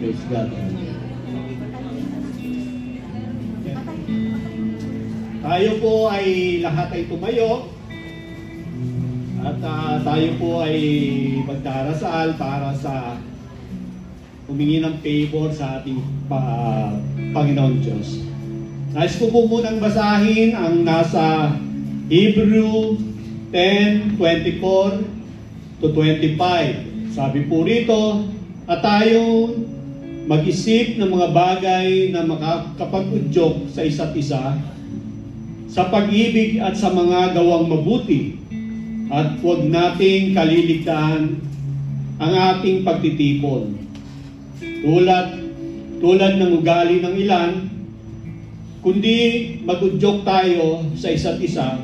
Praise God. Tayo po ay lahat ay tumayo at tayo po ay magdarasal para sa humingi ng favor sa ating Panginoon Diyos. Nais ko po munang basahin ang nasa Hebrew 10:24 to 25. Sabi po rito, at tayo mag-isip ng mga bagay na makakapag-udyok sa isa't isa, sa pag-ibig at sa mga gawang mabuti, at huwag nating kaliligtaan ang ating pagtitipon. Tulad ng ugali ng ilan, kundi mag-udyok tayo sa isa't isa,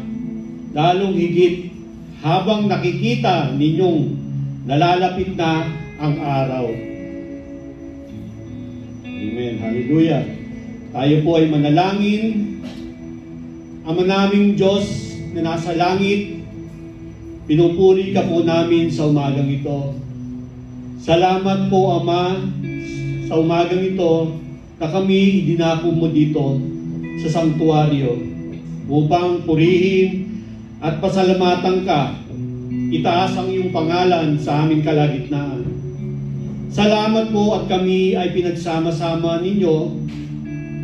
lalong higit habang nakikita ninyong nalalapit na ang araw. Amen. Hallelujah. Tayo po ay manalangin. Ama naming Diyos na nasa langit, pinupuri ka po namin sa umagang ito. Salamat po, Ama, sa umagang ito na kami idinako mo dito sa sanktuaryo upang purihin at pasalamatan ka. Itaas ang iyong pangalan sa aming kalagitnaan. Salamat po at kami ay pinagsama-sama ninyo,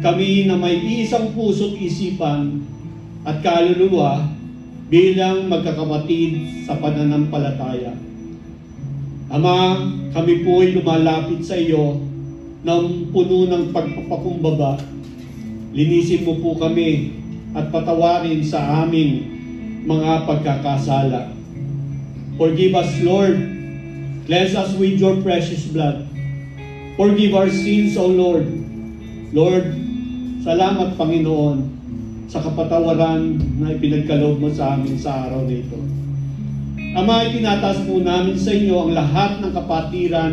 kami na may isang puso't isipan at kaluluwa bilang magkakapatid sa pananampalataya. Ama, kami po ay lumalapit sa iyo ng puno ng pagpapakumbaba. Linisin mo po kami at patawarin sa aming mga pagkakasala. Forgive us, Lord. Cleanse us with your precious blood. Forgive our sins, O Lord. Lord, salamat, Panginoon, sa kapatawaran na ipinagkaloob mo sa amin sa araw na ito. Ama, itinataas po namin sa inyo ang lahat ng kapatiran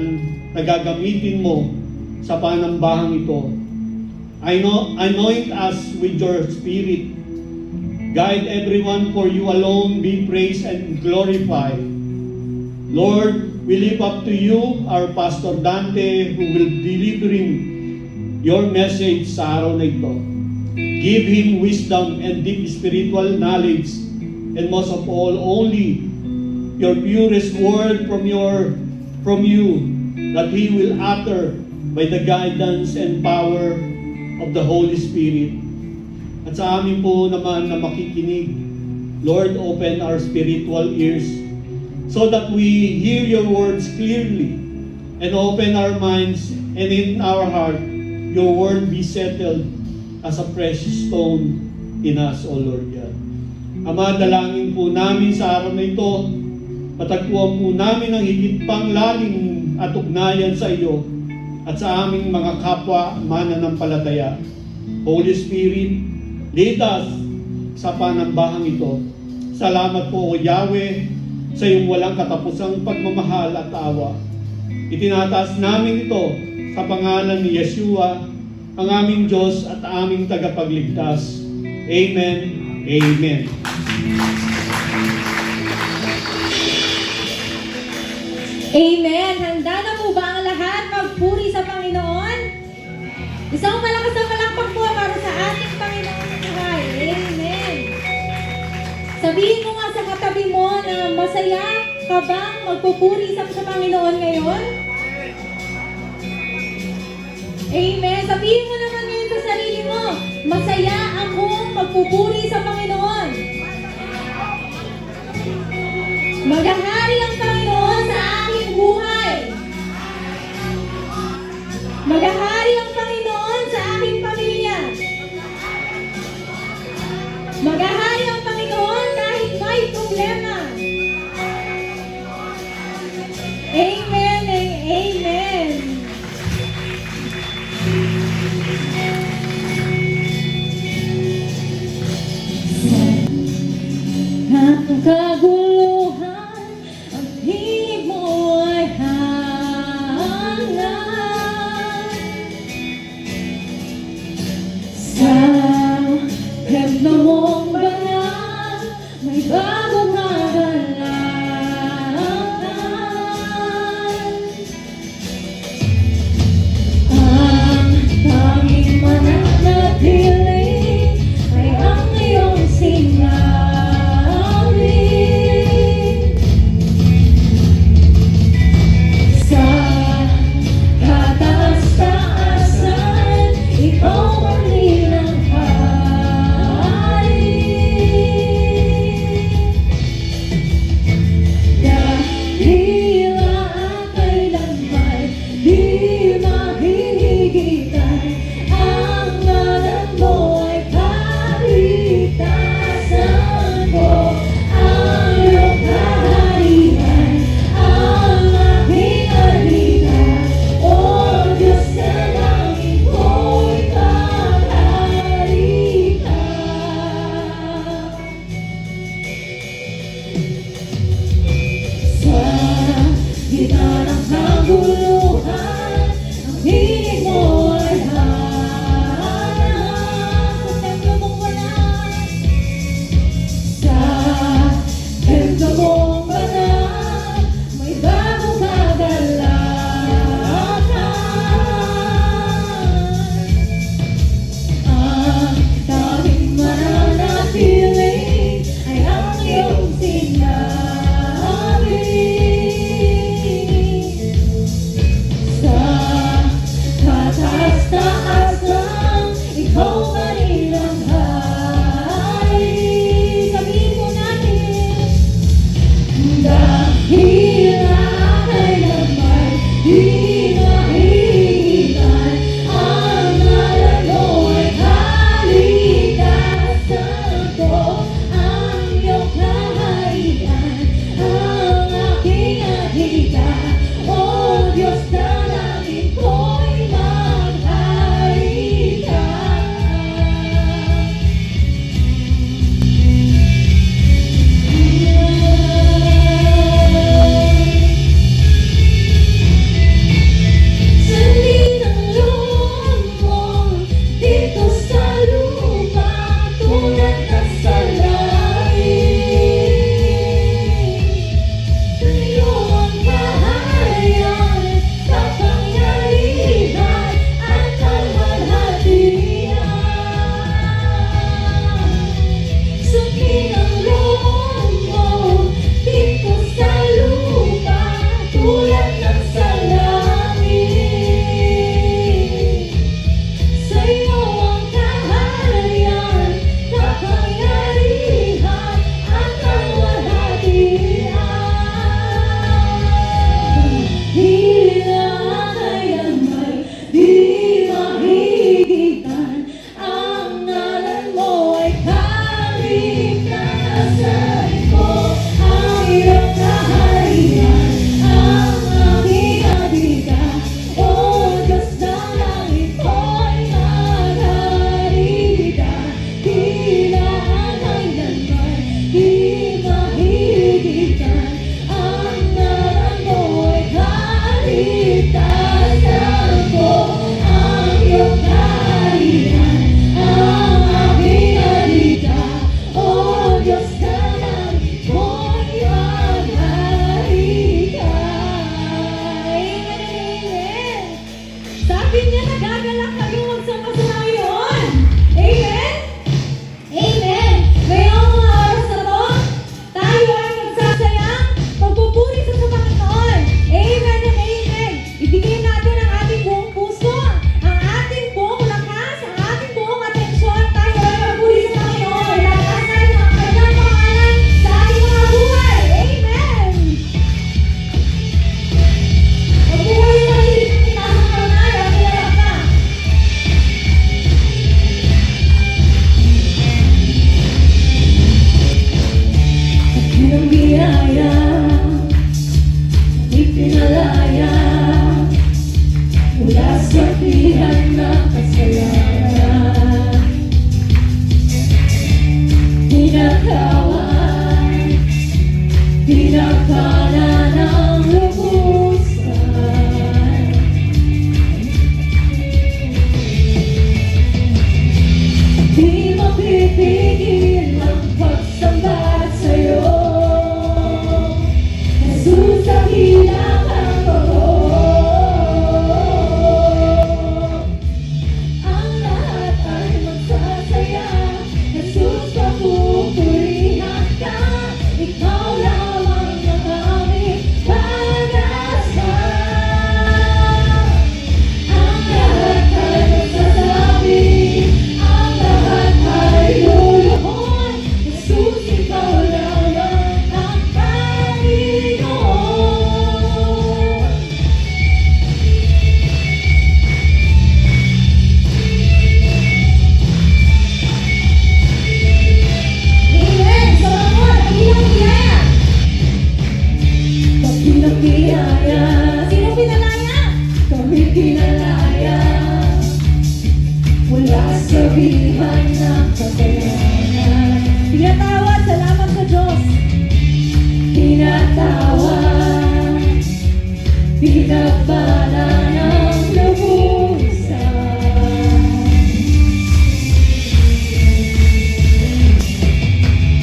na gagamitin mo sa panambahang ito. Anoint us with your Spirit. Guide everyone, for you alone be praised and glorified. Lord, we lift up to you our Pastor Dante, who will be delivering your message sa araw na ito. Give him wisdom and deep spiritual knowledge, and most of all, only your purest word from you, that he will utter by the guidance and power of the Holy Spirit. At sa amin po naman na makikinig, Lord, open our spiritual ears so that we hear your words clearly, and open our minds, and in our heart, your word be settled as a precious stone in us, O Lord God. Ama, dalangin po namin sa araw na ito, matagpuan po namin ang higit pang lalim at ugnayan sa iyo at sa aming mga kapwa mananampalataya. Holy Spirit, lead us sa panambahang ito. Salamat po, O Yahweh, sa iyong walang katapusang pagmamahal at awa. Itinataas namin ito sa pangalan ni Yeshua, ang aming Diyos at aming tagapagligtas. Amen. Amen. Amen. Handa na po ba ang lahat magpuri sa Panginoon? Isang malakas na palakpak po para sa ating Panginoon ng buhay. Amen. Sabihin mo nga sa katabi mo na masaya ka bang magpupuri sa Panginoon ngayon? Amen. Sabihin mo naman ngayon sa sarili mo, masaya akong magpupuri sa Panginoon. Maghahari ang Panginoon sa aking buhay. Maghahari ang Panginoon sa aking pamilya. Maghahari ang Panginoon kahit may problema. Amen and amen. Ang kaguluhan, ang himig mo ay hangat. Sa ganda mong banal, may bagong hagalakan. Sabi niya, nagagalak kayo magsama sa Panginoon. Amen? Amen! Ngayong mga oras na to, tayo ay magsasayang magpupuri sa Panginoon. Amen and amen! Ibigay natin ang ating buong puso, ang ating buong lakas, ang ating buong atensyon. Tayo ay magpupuri sa Panginoon. Lakasan ang kanyang pangalan sa ating mga buhay. Amen! Mabuhay na rin ang itasang kaunay at kilala ka. Ang biyaya, ipinalaya, mula sa pihan ng kasalanan. Pinakawan, pinagpala ng lubusan. Di mapipigil ang pagsamba sa'yo. Jesus, dakilang ang Panginoon. Ang lahat ay magsasaya. Jesus, papupurihan ka. Ikaw lamang ang aming pag-asa. Ang lahat ay magsasabi, ang lahat ay luluhod. Jesus, ikaw lamang ang Panginoon. Amen! Sa mga dakilang biyaya. Sino pinalaya? Kami pinalaya. Mula sa bihan ng kasalanan. Pinatawad, salamat sa Diyos. Pinatawad, pinagpala ng lubusan.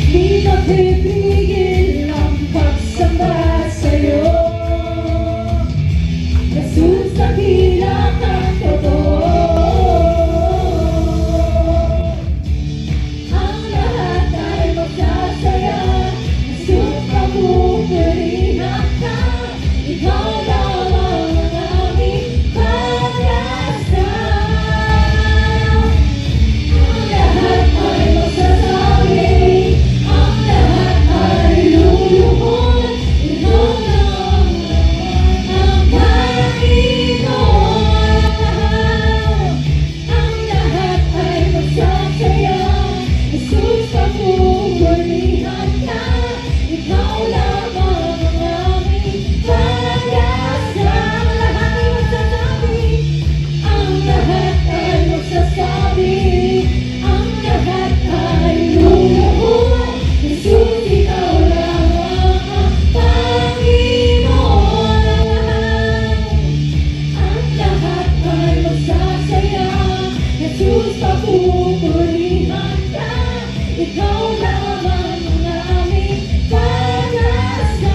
Di mapipigil ang pagsamba sa'yo. Jesus, dakilang ang totoo. Ang lahat ay magsasaya. Jesus, papupurihan ka. Ikaw lamang ang aming pag-asa. Ang lahat ay magsasabi, ang lahat ay luluhod. Ikaw lamang ang Panginoon. Ang lahat ay magsasaya. Jesus, papupurihan ka. Ikaw lamang ang aming pag-asa. Ang lahat ay magsasabi, ang lahat ay luluhod. Jesus, ikaw lamang ang Panginoon. Ang lahat ay magsasaya. Jesus, papupurihan ka. Ikaw lamang ang aming pag-asa.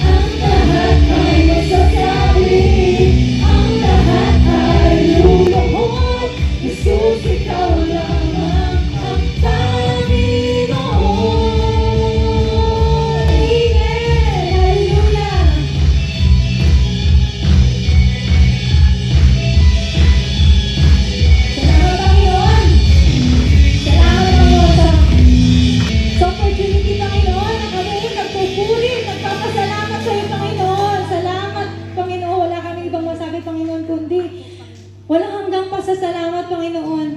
Ang lahat ay magsasabi, ang lahat ay luluhod. Jesus, ikaw lamang ang Panginoon. Amen! Hallelujah! Salamat, Panginoon! Salamat, Panginoon, sa opportunity, Panginoon, na kami nagpupuri, nagpapasalamat sa iyo, Panginoon. Salamat, Panginoon. Wala kami ibang masabi, Panginoon, kundi walang hanggang pasasalamat, Panginoon.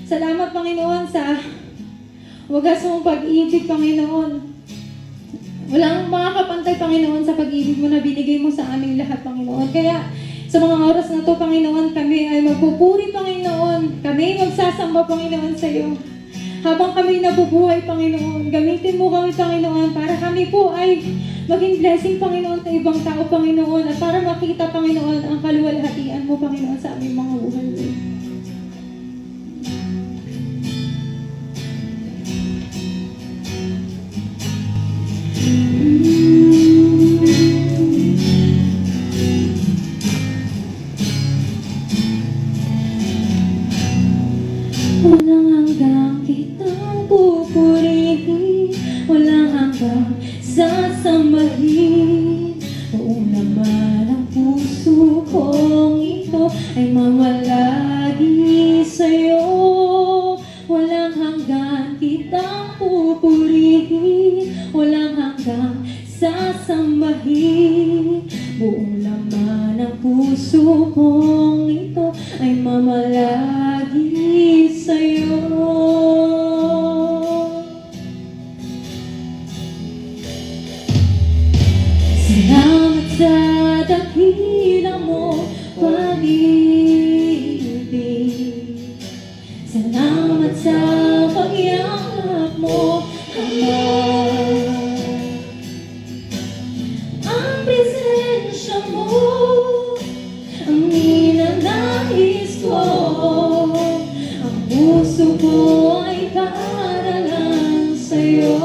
Salamat, Panginoon, sa wagas mong pag-ibig, Panginoon. Walang makakapantay, Panginoon, sa pag-ibig mo na binigay mo sa aming lahat, Panginoon. Kaya sa mga oras na to, Panginoon, kami ay magpupuri, Panginoon. Kami magsasamba, Panginoon, sa iyo. Habang kami nabubuhay, Panginoon, gamitin mo kami, Panginoon, para kami po ay maging blessing, Panginoon, sa ibang tao, Panginoon, at para makita, Panginoon, ang kaluwalhatian mo, Panginoon, sa aming mga buhay. puso kong ito ay mamalagi sa'yo. Salamat sa dakila mo, pag-ibig. Salamat sa pagyakap mo, Ama. Ang presensya mo, ang ninanais ko. Ang puso ko ay para lang sa'yo.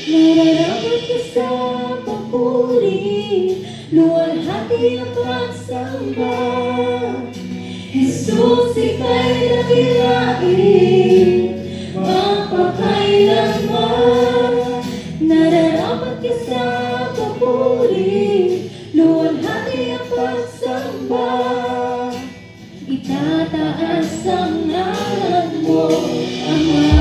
Nararapat ka sa papuri, luwalhati ang pagsamba. Jesus, ika'y dakilain, magpakailanman. Nararapat ka sa papuri, luwalhati ang pagsamba. Itataas ang ngalan mo, Ama.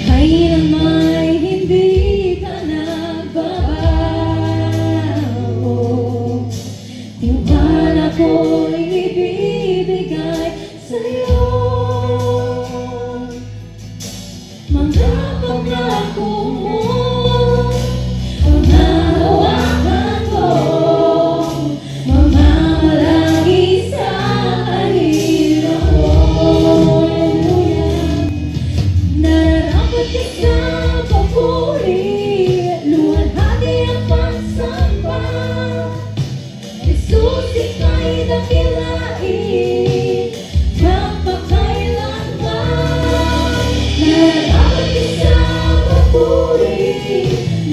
Kailanman hindi ka nagbabago. Tiwala ko'y ibibigay sa'yo. Mga pangako mo, panghahawakan ko, mamamalagi sa kahirap ko. Nararapat ka sa papuri, luwalhati ang pagsamba. Jesus, ika'y dakilain, magpakailanman. Nararapat ka sa papuri,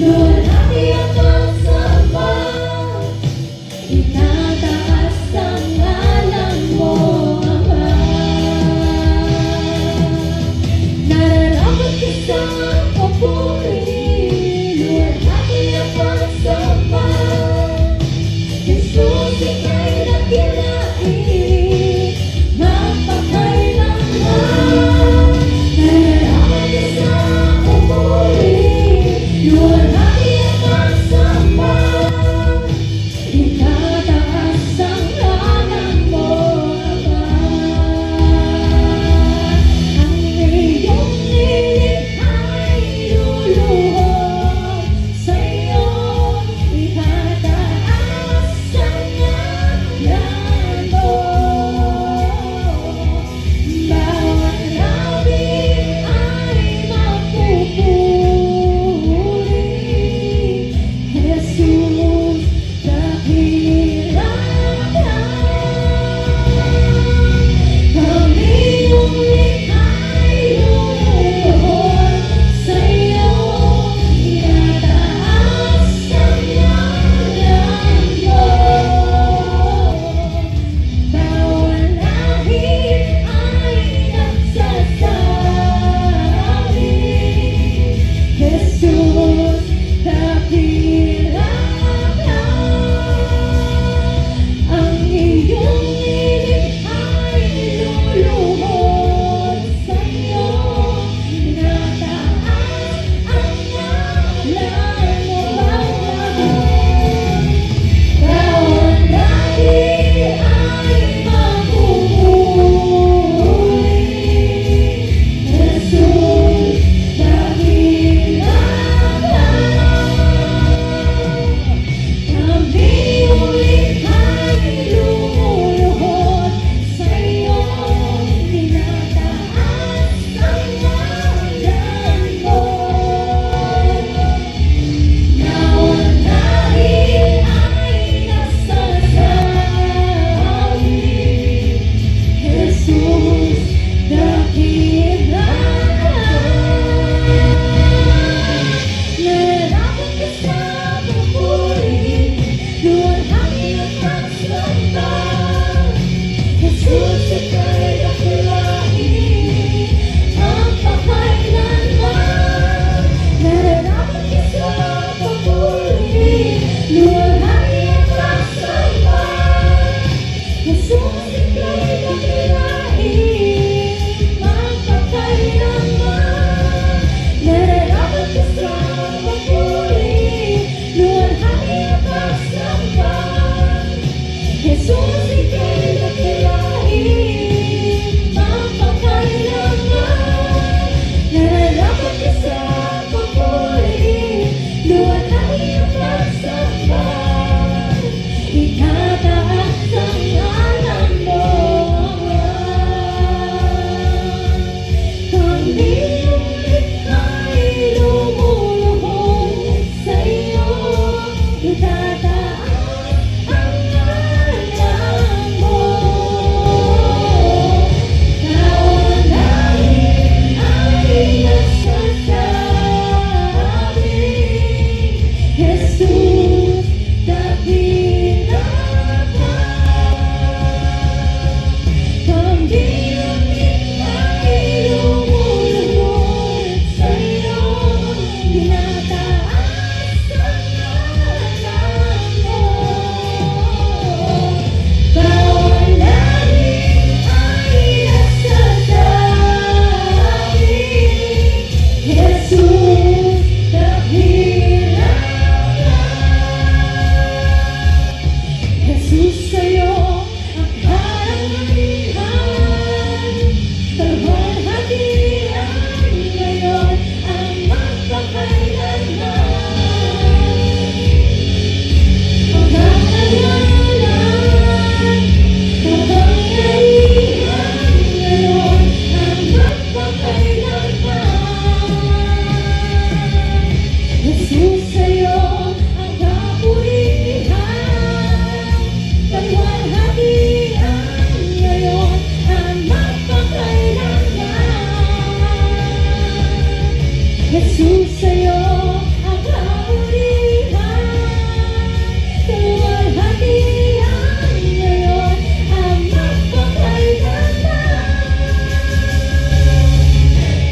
luwalhati ang pagsamba. Itataas ang ngalan mo, Ama. Nararapat ka sa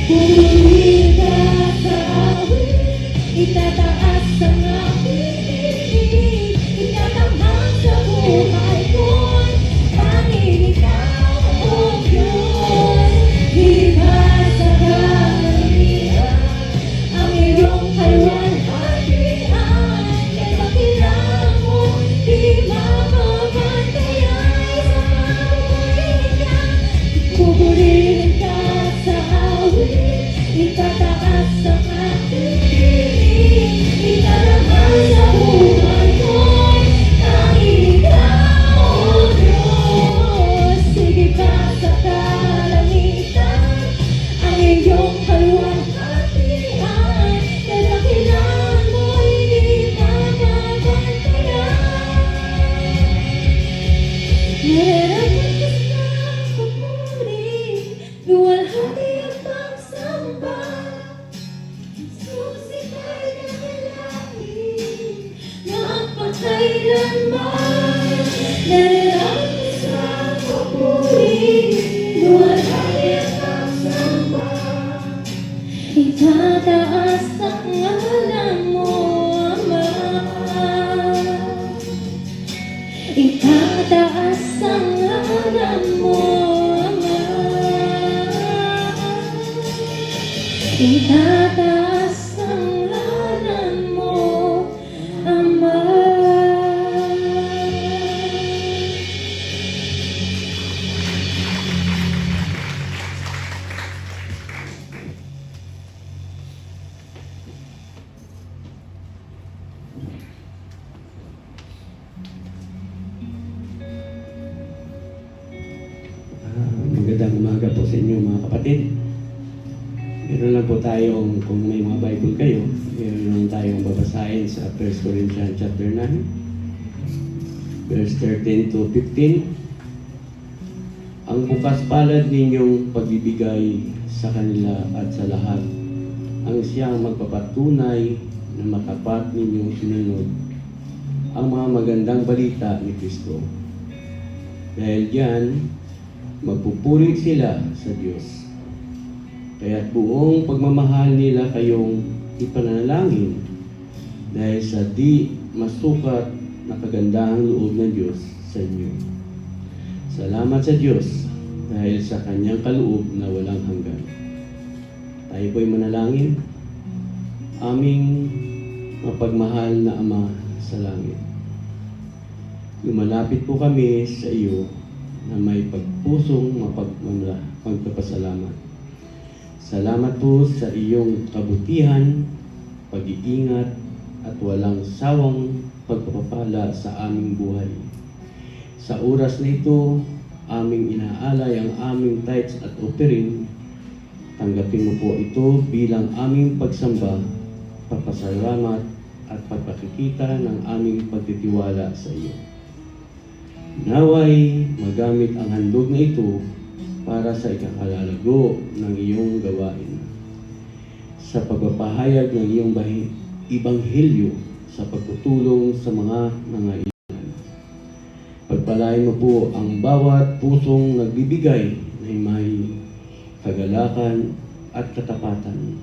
Pumili ka sa awit, itataas ang aking tinig, itatamhang sa buhay ko'y tanging ikaw, O Diyos. Di ba sa kalangitan ang iyong kaluwalhatian, kay dakilang mo di mapapantayan sa pagpupurihin ka. Pupurihin ka sa awit, itataas ang aking tinig, itatamhang sa buhay ko'y tanging ikaw, O Diyos. Sige ka sa kalangitan ang iyong kaluwalhatian, kay dakilang mo'y di mapapantayan. Nararapat ka sa papuri, luwalhati at pagsamba. Jesus, ika'y nanalangin, magpakailanman. Nararapat ka sa papuri, luwalhati at pagsamba. Itataas ang ngalan mo, Ama. Itataas ang ngalan mo, Ama. Itataas ang ngalan mo, Ama. Magandang umaga po sa inyo mga kapatid. Meron lang po tayong, kung may mga Bible kayo, meron lang tayong babasahin sa 1 Corinthians chapter 9, verse 13 to 15. Ang bukas palad ninyong pagbibigay sa kanila at sa lahat, ang siyang magpapatunay na matapat ninyong sinunod ang mga magandang balita ni Kristo. Dahil diyan, magpupuri sila sa Diyos. Kaya't buong pagmamahal nila kayong ipanalangin dahil sa di masukat na kagandahang loob ng Diyos sa inyo. Salamat sa Diyos dahil sa kanyang kaloob na walang hanggan. Tayo po'y manalangin. Aming mapagmahal na Ama sa langit. Lumalapit po kami sa iyo na may pagpusong magpapasalamat. Salamat po sa iyong kabutihan, pag-iingat, at walang sawang pagpapala sa aming buhay. Sa oras na ito, aming inaalay ang aming tithes at offering. Tanggapin mo po ito bilang aming pagsamba, pagpasalamat, at pagpakikita ng aming pagtitiwala sa iyo. Naway magamit ang handog na ito para sa ikakalalago ng iyong gawain. Sa pagpapahayag ng iyong Ibanghilyo sa pagtutulong sa mga nangailangan. Pagpalain mo po ang bawat pusong nagbibigay na may kagalakan at katapatan.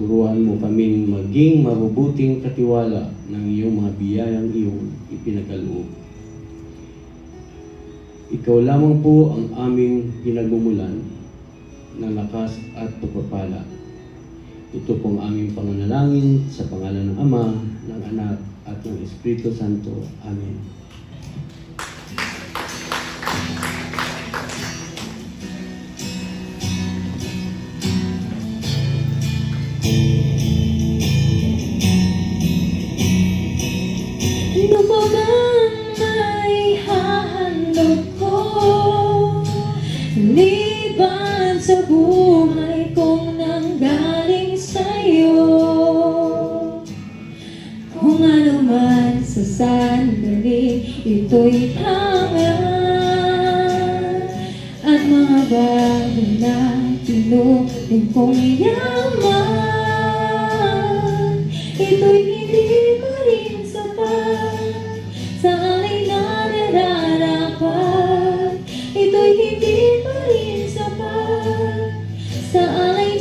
Turuan mo kaming maging mabubuting katiwala ng iyong mga biyayang iyong ipinagkaloob. Ikaw lamang po ang aming pinagmumulan ng lakas at pagpapala. Ito pong aming panganalangin sa pangalan ng Ama, ng Anak, at ng Espiritu Santo. Amen. Ano ba bang may hahandog ko? Liban sa buhay kong nanggaling sa'yo. Kung ano man sa sandali, ito'y tangan. At mga bagay na tinuling kong yaman, ito'y hindi pa rin sapat sa alay na nararapat. Ito'y hindi pa rin sapat sa alay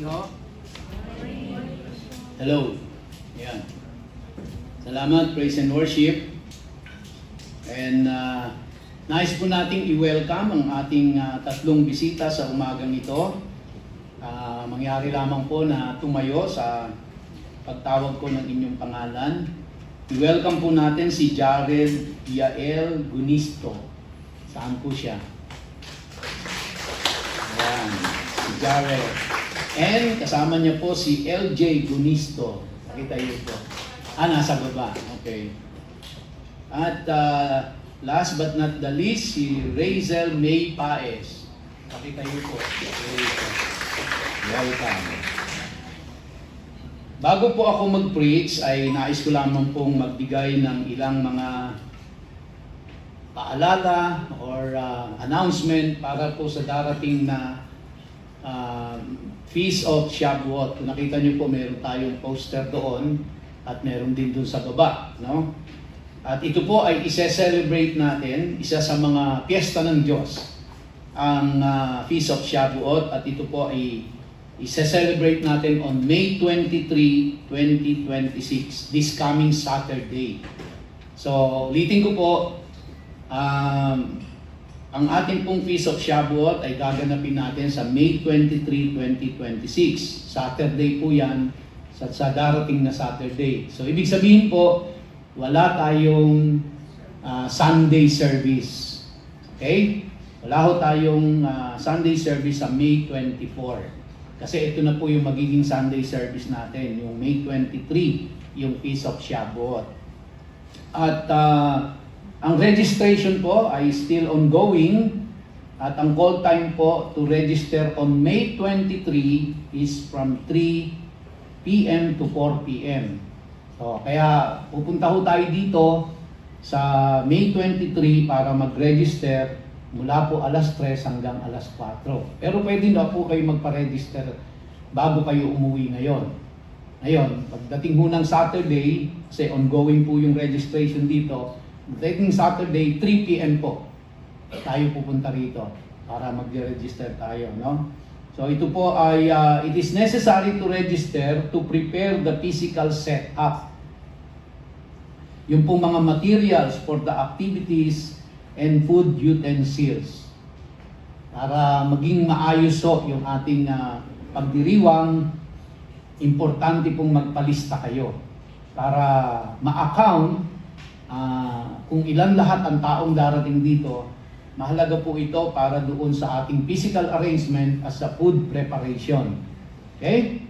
No? Hello. Yan. Salamat, praise and worship. And nais po nating i-welcome ang ating tatlong bisita sa umagang ito. Mangyari lamang po na tumayo sa pagtawag ko ng inyong pangalan. I-welcome po natin si Jared Yael Gunisto. Saan po siya? Ayan, si Jared. And kasama niya po si LJ Gunisto. Nakita niyo po. Nasa baba. Okay. At last but not the least, si Razel May Paez. Nakita niyo po. Welcome. Bago po ako mag-preach, ay nais ko lamang pong magbigay ng ilang mga paalala or announcement para po sa darating na Feast of Shavuot. Kung nakita niyo po, meron tayong poster doon at meron din doon sa baba, no? At ito po ay ise-celebrate natin, isa sa mga piyesta ng Diyos, ang Feast of Shavuot, at ito po ay ise-celebrate natin on May 23, 2026, this coming Saturday. So, ulitin ko po, ang ating pong Feast of Shavuot ay gaganapin natin sa May 23, 2026. Saturday po yan, sa darating na Saturday. So, ibig sabihin po, wala tayong Sunday service. Okay? Wala ho tayong Sunday service sa May 24. Kasi ito na po yung magiging Sunday service natin, yung May 23, yung Feast of Shavuot. At ang registration po ay still ongoing, at ang call time po to register on May 23 is from 3 p.m. to 4 p.m. So, kaya pupunta ho tayo dito sa May 23 para mag-register mula po alas 3 hanggang alas 4. Pero pwede na po kayo magpa-register bago kayo umuwi ngayon. Ngayon, pagdating ho ng Saturday, kasi ongoing po yung registration dito, pagdating Saturday, 3 p.m. po, tayo pupunta rito para mag-register tayo, no? So ito po ay, it is necessary to register to prepare the physical setup. Yung pong mga materials for the activities and food utensils. Para maging maayos ho yung ating pagdiriwang, importante pong magpalista kayo para ma-account kung ilan lahat ang taong darating dito. Mahalaga po ito para doon sa ating physical arrangement as a food preparation. Okay?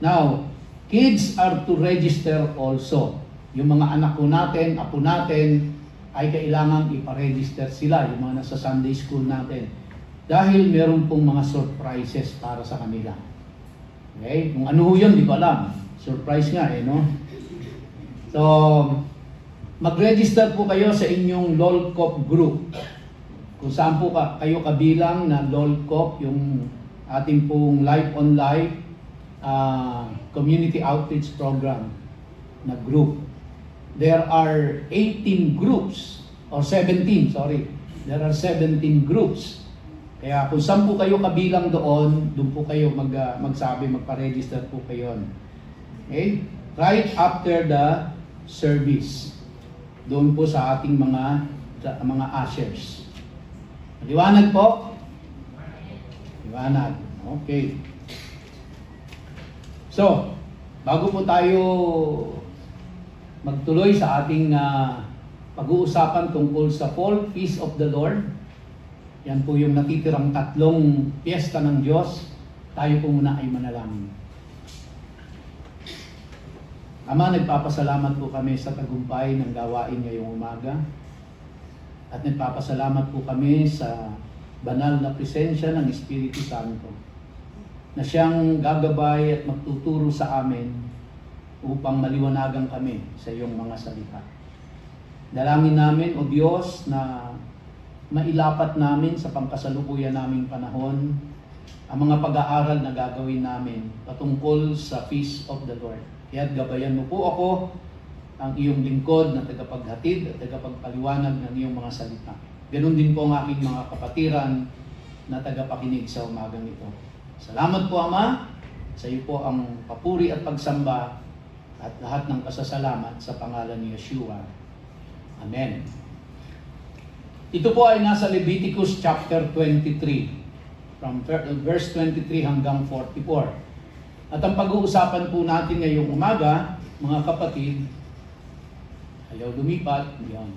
Now, kids are to register also. Yung mga anak ko natin, apo natin, ay kailangan iparegister sila, yung mga nasa Sunday school natin. Dahil meron pong mga surprises para sa kanila. Okay? Kung ano yun, di ko alam. Surprise nga no? So, mag-register po kayo sa inyong LOLCOP group. Kung saan po kayo kabilang na LOLCOP, yung ating pong Life on Life Community Outreach Program na group. There are 18 groups, or 17, sorry. There are 17 groups. Kaya kung saan po kayo kabilang doon po kayo magsabi, magpa-register po kayo. Okay? Right after the service. Doon po sa ating mga ushers. Liwanag po? Liwanag. Okay. So, bago po tayo magtuloy sa ating pag-uusapan tungkol sa Fall Feast of the Lord, yan po yung natitirang tatlong piyesta ng Diyos, tayo po muna ay manalangin. Ama, nagpapasalamat po kami sa tagumpay ng gawain ngayong umaga. At nagpapasalamat po kami sa banal na presensya ng Espiritu Santo na siyang gagabay at magtuturo sa amin upang maliwanagan kami sa iyong mga salita. Dalangin namin, O Diyos, na mailapat namin sa pangkasalukuyan naming panahon ang mga pag-aaral na gagawin namin patungkol sa Feast of the Lord. Kaya't gabayan mo po ako, ang iyong lingkod na tagapaghatid at tagapagpaliwanag ng iyong mga salita. Ganon din po ang aking mga kapatiran na tagapakinig sa umagang ito. Salamat po, Ama. Sa iyo po ang papuri at pagsamba at lahat ng pasasalamat sa pangalan ni Yeshua. Amen. Ito po ay nasa Leviticus chapter 23, from verse 23 hanggang 44. At ang pag-uusapan po natin ngayong umaga, mga kapatid, ayaw lumipat, yan,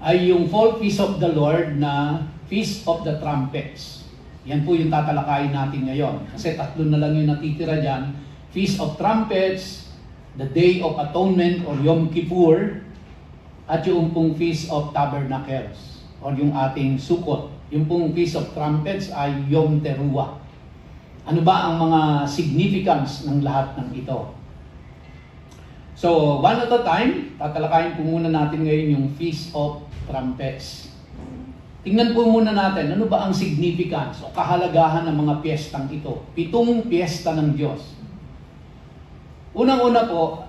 ay yung Fall Feast of the Lord na Feast of the Trumpets. Yan po yung tatalakayin natin ngayon. Kasi tatlo na lang yung natitira dyan. Feast of Trumpets, the Day of Atonement or Yom Kippur, at yung pong Feast of Tabernacles or yung ating Sukkot. Yung pong Feast of Trumpets ay Yom Teruah. Ano ba ang mga significance ng lahat ng ito? So, one at a time, tatalakayin po muna natin ngayon yung Feast of Trumpets. Tingnan po muna natin, ano ba ang significance o kahalagahan ng mga piyestang ito? 7 piyesta ng Diyos. Unang-una po,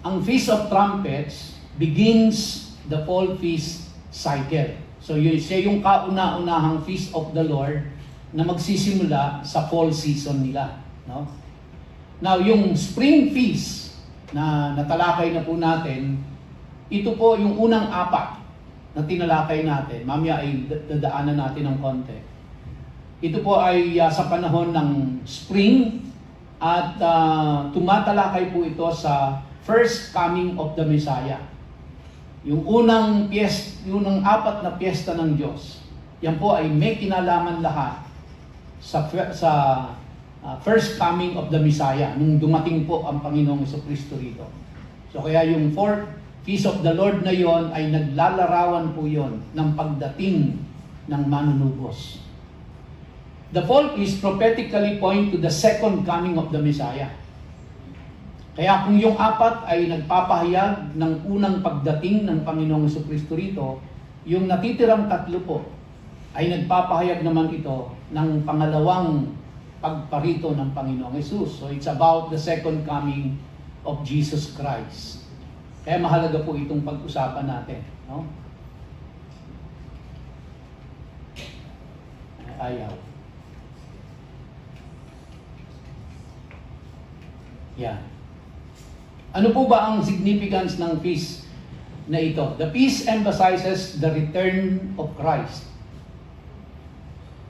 ang Feast of Trumpets begins the Fall Feast cycle. So siya yung kauna-unahang Feast of the Lord na magsisimula sa fall season nila. No? Now, yung Spring Feast na natalakay na po natin, ito po yung unang 4 na tinalakay natin. Mamaya ay dadaanan natin ng konti. Ito po ay sa panahon ng spring at tumatalakay po ito sa first coming of the Messiah. Yung unang 4 na piyesta ng Diyos, yan po ay may kinalaman lahat sa first coming of the Messiah, nung dumating po ang Panginoong Jesucristo rito. So kaya yung 4th Feast of the Lord na yon ay naglalarawan po yon ng pagdating ng manunubos. The fall feast prophetically point to the second coming of the Messiah. Kaya kung yung 4 ay nagpapahayag ng unang pagdating ng Panginoong Jesucristo rito, yung natitirang 3 po ay nagpapahayag naman ito ng pangalawang pagparito ng Panginoong Jesus. So it's about the second coming of Jesus Christ. Kaya mahalaga po itong pag-usapan natin. No? Ayaw. Yan. Ano po ba ang significance ng feast na ito? The feast emphasizes the return of Christ.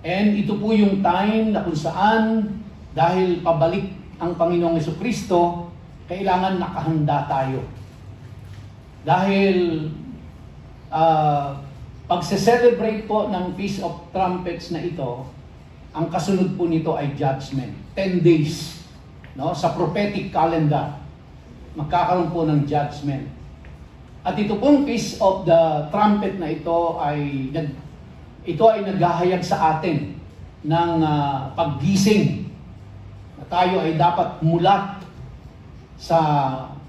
And ito po yung time na kung saan dahil pabalik ang Panginoong Jesucristo, kailangan nakahanda tayo. Dahil pagse-celebrate po ng Feast of Trumpets na ito, ang kasunod po nito ay judgment. 10 days, no? Sa prophetic calendar, magkakaroon po ng judgment. At ito pong Feast of the Trumpet na ito ay naghahayag sa atin ng paggising na tayo ay dapat mulat sa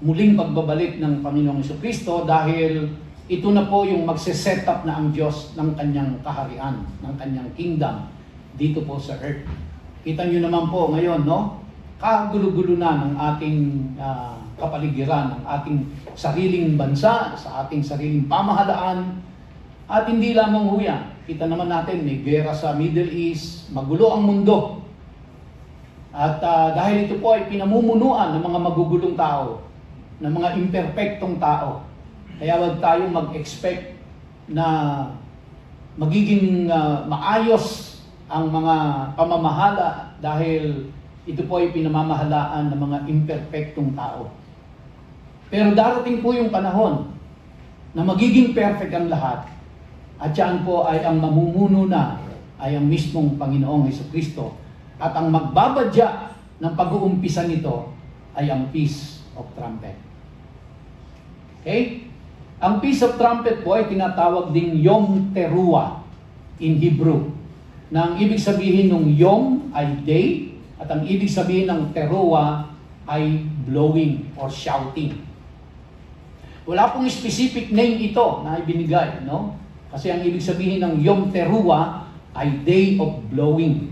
muling pagbabalik ng Panginoong Jesucristo dahil ito na po yung magse-set up na ang Diyos ng kanyang kaharian, ng kanyang kingdom dito po sa earth. Kita nyo naman po ngayon, no? Kagulo-gulo na ng ating kapaligiran, ng ating sariling bansa, sa ating sariling pamahalaan, at hindi lamang ho yan. Kita naman natin, may gera sa Middle East, magulo ang mundo. At dahil ito po ay pinamumunuan ng mga magugulong tao, ng mga imperfectong tao, kaya wag tayong mag-expect na magiging maayos ang mga pamamahala dahil ito po ay pinamamahalaan ng mga imperfectong tao. Pero darating po yung panahon na magiging perfect ang lahat. At yan po ay ang mamumuno na ay ang mismong Panginoong Jesucristo. At ang magbabadya ng pag-uumpisa nito ay ang Feast of Trumpet. Okay? Ang Feast of Trumpet po ay tinatawag ding Yom Teruah in Hebrew. Na ang ibig sabihin ng Yom ay day at ang ibig sabihin ng Teruah ay blowing or shouting. Wala pong specific name ito na ibinigay, no? Kasi ang ibig sabihin ng Yom Teruah ay day of blowing.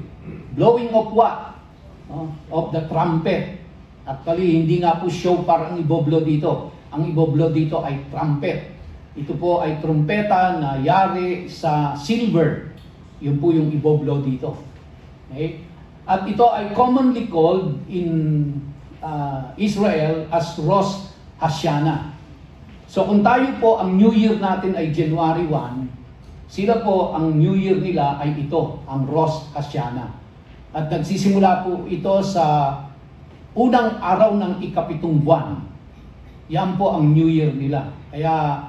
Blowing of what? No? Of the trumpet. Actually, hindi nga po show parang iboblo dito. Ang iboblo dito ay trumpet. Ito po ay trumpeta na yari sa silver. Yun po yung iboblo dito. Okay? At ito ay commonly called in Israel as Rosh Hashanah. So kung tayo po, ang New Year natin ay January 1, sila po, ang New Year nila ay ito, ang Rosh Hashanah. At nagsisimula po ito sa unang araw ng ikapitong buwan. Yan po ang New Year nila. Kaya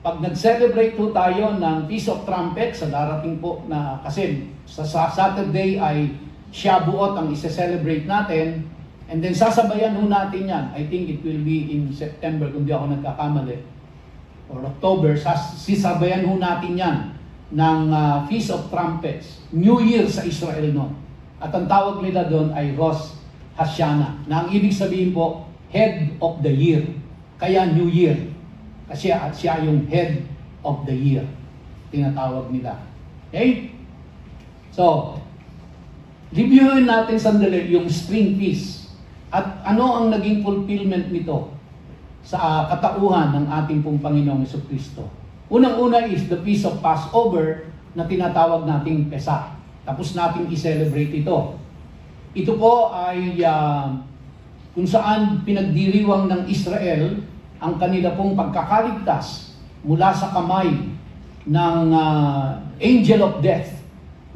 pag nag-celebrate po tayo ng Feast of Trumpets, sa darating po na, kasi sa Saturday ay Shabuot ang isa-celebrate natin, and then sasabayan ho natin yan. I think it will be in September, kung di ako nagkakamali, or October, sisabayan ho natin yan ng Feast of Trumpets, New Year sa Israel noon. At ang tawag nila doon ay Rosh Hashanah, na ang ibig sabihin po, Head of the Year. Kaya New Year. Kasi siya yung Head of the Year. Tinatawag nila. Okay? So, reviewin natin sandali yung Spring Feast. At ano ang naging fulfillment nito sa katauhan ng ating pong Panginoong Jesucristo. Unang-una is the Feast of Passover na tinatawag nating Pesach. Tapos nating i-celebrate ito. Ito po ay kung saan pinagdiriwang ng Israel ang kanila pong pagkakaligtas mula sa kamay ng angel of death.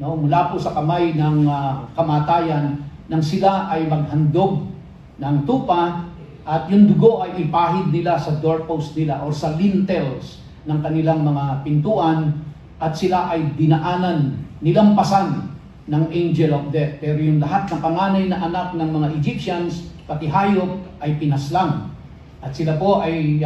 No? Mula po sa kamay ng kamatayan nang sila ay maghandog ng tupa at yung dugo ay ipahid nila sa doorpost nila or sa lintels ng kanilang mga pintuan at sila ay dinaanan, nilampasan ng angel of death. Pero yung lahat ng panganay na anak ng mga Egyptians, pati hayop, ay pinaslang. At sila po ay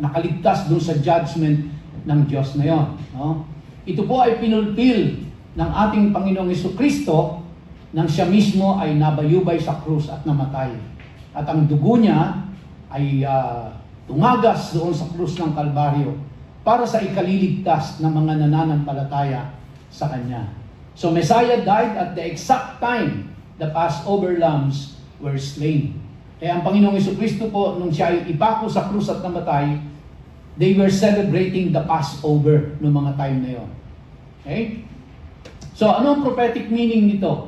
nakaligtas doon sa judgment ng Diyos na yon. No? Ito po ay pinulpil ng ating Panginoong Jesucristo nang siya mismo ay nabayubay sa krus at namatay. At ang dugo niya ay tumagas doon sa krus ng Kalbaryo para sa ikaliligtas ng mga nananampalataya sa Kanya. So Messiah died at the exact time the Passover lambs were slain. Kaya ang Panginoong Jesucristo po, nung siya ay ipako sa krus at namatay, they were celebrating the Passover noong mga time na yon. Okay? So ano ang prophetic meaning nito?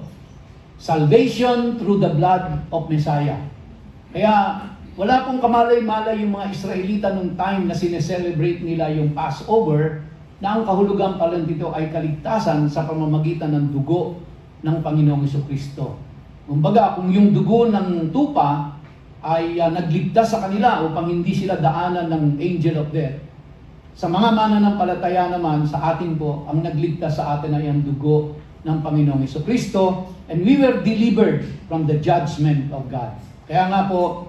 Salvation through the blood of Messiah. Kaya wala pong kamalay-malay yung mga Israelita nung time na sineselebrate nila yung Passover, na ang kahulugan pala dito ay kaligtasan sa pamamagitan ng dugo ng Panginoong Jesucristo. Kumbaga, kung yung dugo ng tupa ay nagligtas sa kanila upang hindi sila daanan ng angel of death, sa mga mananampalataya naman, sa atin po, ang nagligtas sa atin ay ang dugo ng Panginoong Jesucristo, and we were delivered from the judgment of God. Kaya nga po,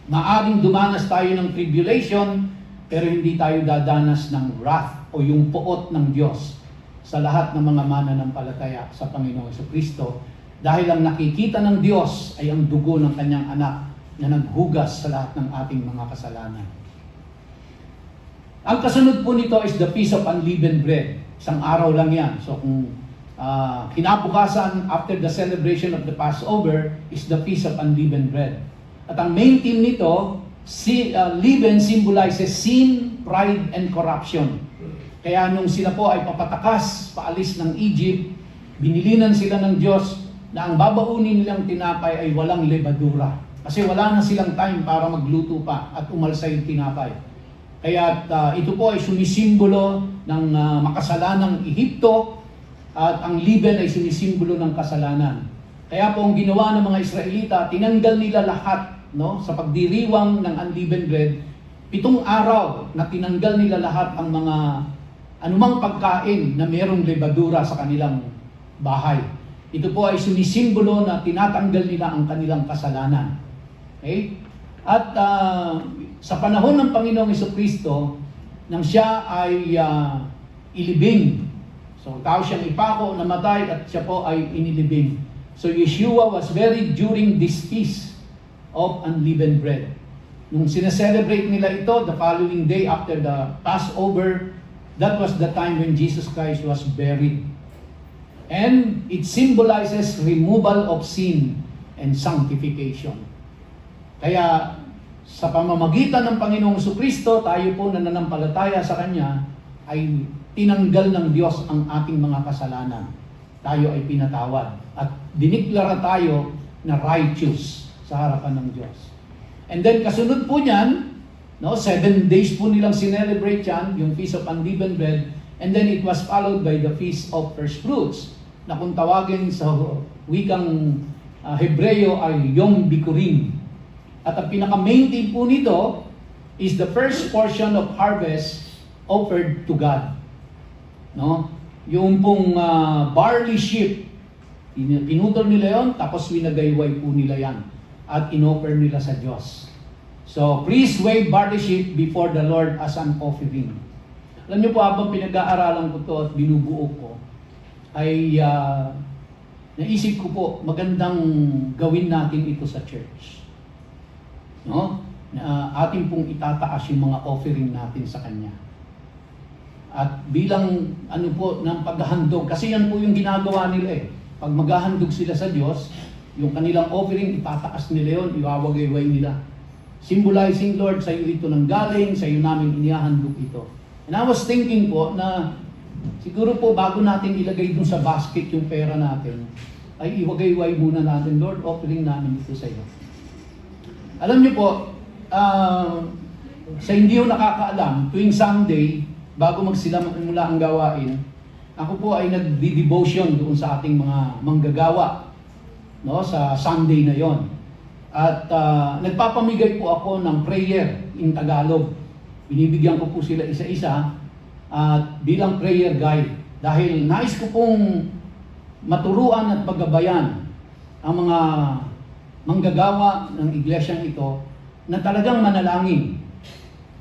maaring dumanas tayo ng tribulation, pero hindi tayo dadanas ng wrath o yung puot ng Diyos sa lahat ng mga mananampalataya sa Panginoong Jesucristo, dahil ang nakikita ng Diyos ay ang dugo ng kanyang anak na naghugas sa lahat ng ating mga kasalanan. Ang kasunod po nito is the Feast of Unleavened Bread. Isang araw lang yan. So kung kinabukasan after the celebration of the Passover is the Feast of Unleavened Bread. At ang main theme nito, leaven symbolizes sin, pride, and corruption. Kaya nung sila po ay papatakas, paalis ng Egypt, binilinan sila ng Diyos na ang babaunin nilang tinapay ay walang lebadura. Kasi wala na silang time para magluto pa at umalsa yung tinapay. Kaya ito po ay sumisimbolo ng makasalanang Ehipto, at ang leaven ay sumisimbolo ng kasalanan. Kaya po ang ginawa ng mga Israelita, tinanggal nila lahat, no, sa pagdiriwang ng unleavened bread, 7 araw na tinanggal nila lahat ang mga anumang pagkain na mayroong lebadura sa kanilang bahay. Ito po ay sumisimbolo na tinatanggal nila ang kanilang kasalanan. Okay? At sa panahon ng Panginoong Jesucristo, nang siya ay ilibing, so tao siyang ipako, namatay, at siya po ay inilibing. So Yeshua was buried during this feast of unleavened bread. Nung sineselebrate nila ito, the following day after the Passover, that was the time when Jesus Christ was buried. And it symbolizes removal of sin and sanctification. Kaya sa pamamagitan ng Panginoong Jesucristo, tayo po na nananampalataya sa Kanya ay tinanggal ng Diyos ang ating mga kasalanan. tayo ay pinatawad. At diniklara tayo na righteous sa harapan ng Diyos. And then kasunod po niyan, no, 7 days po nilang sinelebrate yan, yung Feast of Unleavened Bread, and then it was followed by the Feast of First Fruits, na kung tawagin sa wikang Hebreo ay Yom Bikurim. At ang pinaka-main theme po nito is the first portion of harvest offered to God. No? Yung pong barley sheaf, pinutol nila yon, tapos winagayway po nila yan at inoffer nila sa Diyos. So, priests wave barley sheaf before the Lord as an offering. Alam niyo po, habang pinag-aaralan ko to at binubuo ko, ay naisip ko po, magandang gawin natin ito sa church. No? Ating pong itataas yung mga offering natin sa Kanya. At bilang ng paghahandog, kasi yan po yung ginagawa nila eh. Pag maghahandog sila sa Diyos, yung kanilang offering, itataas nila yun, iwawagayway nila. Symbolizing, Lord, sa iyo ito nang galing, sa iyo namin inihahandog ito. And I was thinking po na siguro po bago natin ilagay dun sa basket yung pera natin, ay iwagayway muna natin, Lord, offering namin ito sa iyo. Alam niyo po, sa hindi yung nakakaalam, tuwing Sunday, bago magsimula ang gawain, ako po ay nagdi-devotion doon sa ating mga manggagawa, no, sa Sunday na yon. At nagpapamigay po ako ng prayer in Tagalog. Binibigyan ko po sila isa-isa at bilang prayer guide. Dahil nais ko pong maturuan at paggabayan ang mga manggagawa ng iglesyang ito na talagang manalangin.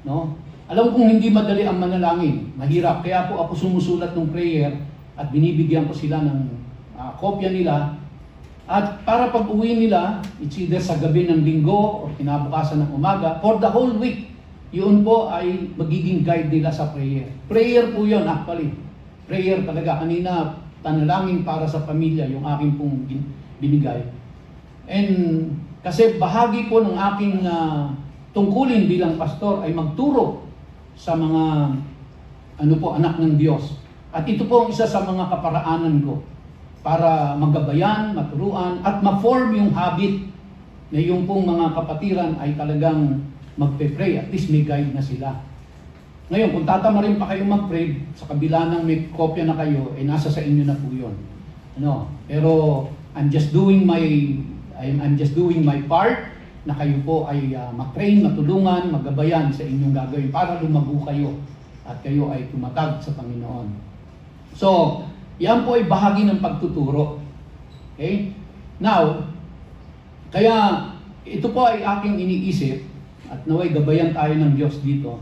No? Alam kong hindi madali ang manalangin, mahirap. Kaya po ako sumusulat ng prayer at binibigyan ko sila ng kopya nila. At para pag-uwi nila, it's either sa gabi ng linggo o kinabukasan ng umaga, for the whole week, yun po ay magiging guide nila sa prayer. Prayer po yun actually. Prayer talaga. Kanina, panalangin para sa pamilya, yung aking pong binigay. And kasi bahagi po ng aking tungkulin bilang pastor ay magturo sa mga anak ng Diyos. At ito po ang isa sa mga kaparaanan ko para magabayan, maturuan, at ma-form yung habit na yung pong mga kapatiran ay talagang magpe-pray. At least may guide na sila. Ngayon, kung tatama rin pa kayo mag-pray, sa kabila ng may kopya na kayo, eh nasa sa inyo na po yun. Pero I'm just doing my part na kayo po ay mag-train, matulungan, magabayan sa inyong gagawin para lumago kayo at kayo ay tumatag sa Panginoon. So, yan po ay bahagi ng pagtuturo. Okay? Now, kaya ito po ay aking iniisip at naway gabayan tayo ng Diyos dito.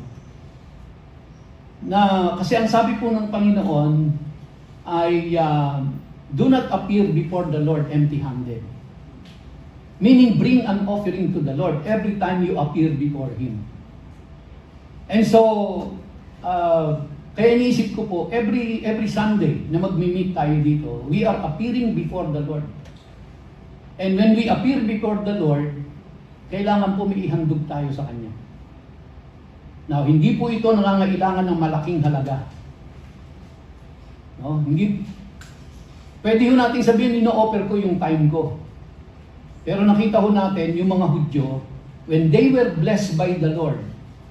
Na kasi ang sabi po ng Panginoon ay do not appear before the Lord empty-handed. Meaning, bring an offering to the Lord every time you appear before Him. And so, kaya iniisip ko po, every Sunday na magmi-meet tayo dito, we are appearing before the Lord. And when we appear before the Lord, kailangan po may ihandog tayo sa Kanya. Now, hindi po ito nangangailangan ng malaking halaga. No? Hindi. Pwede ho natin sabihin, ino-offer ko yung time ko. Pero nakita ho natin, yung mga Hudyo, when they were blessed by the Lord,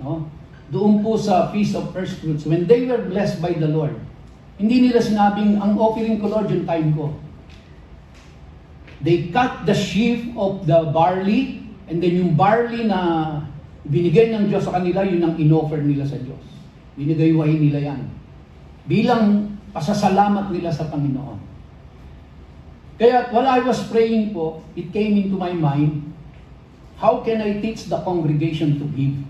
no? Doon po sa Feast of First Fruits, when they were blessed by the Lord, hindi nila sinabing, ang offering ko, Lord, yung time ko. They cut the sheaf of the barley, and then yung barley na binigay ng Diyos sa kanila, yun ang in-offer nila sa Diyos. Binigay-wahi nila yan. Bilang pasasalamat nila sa Panginoon. Kaya while I was praying po, it came into my mind, how can I teach the congregation to give?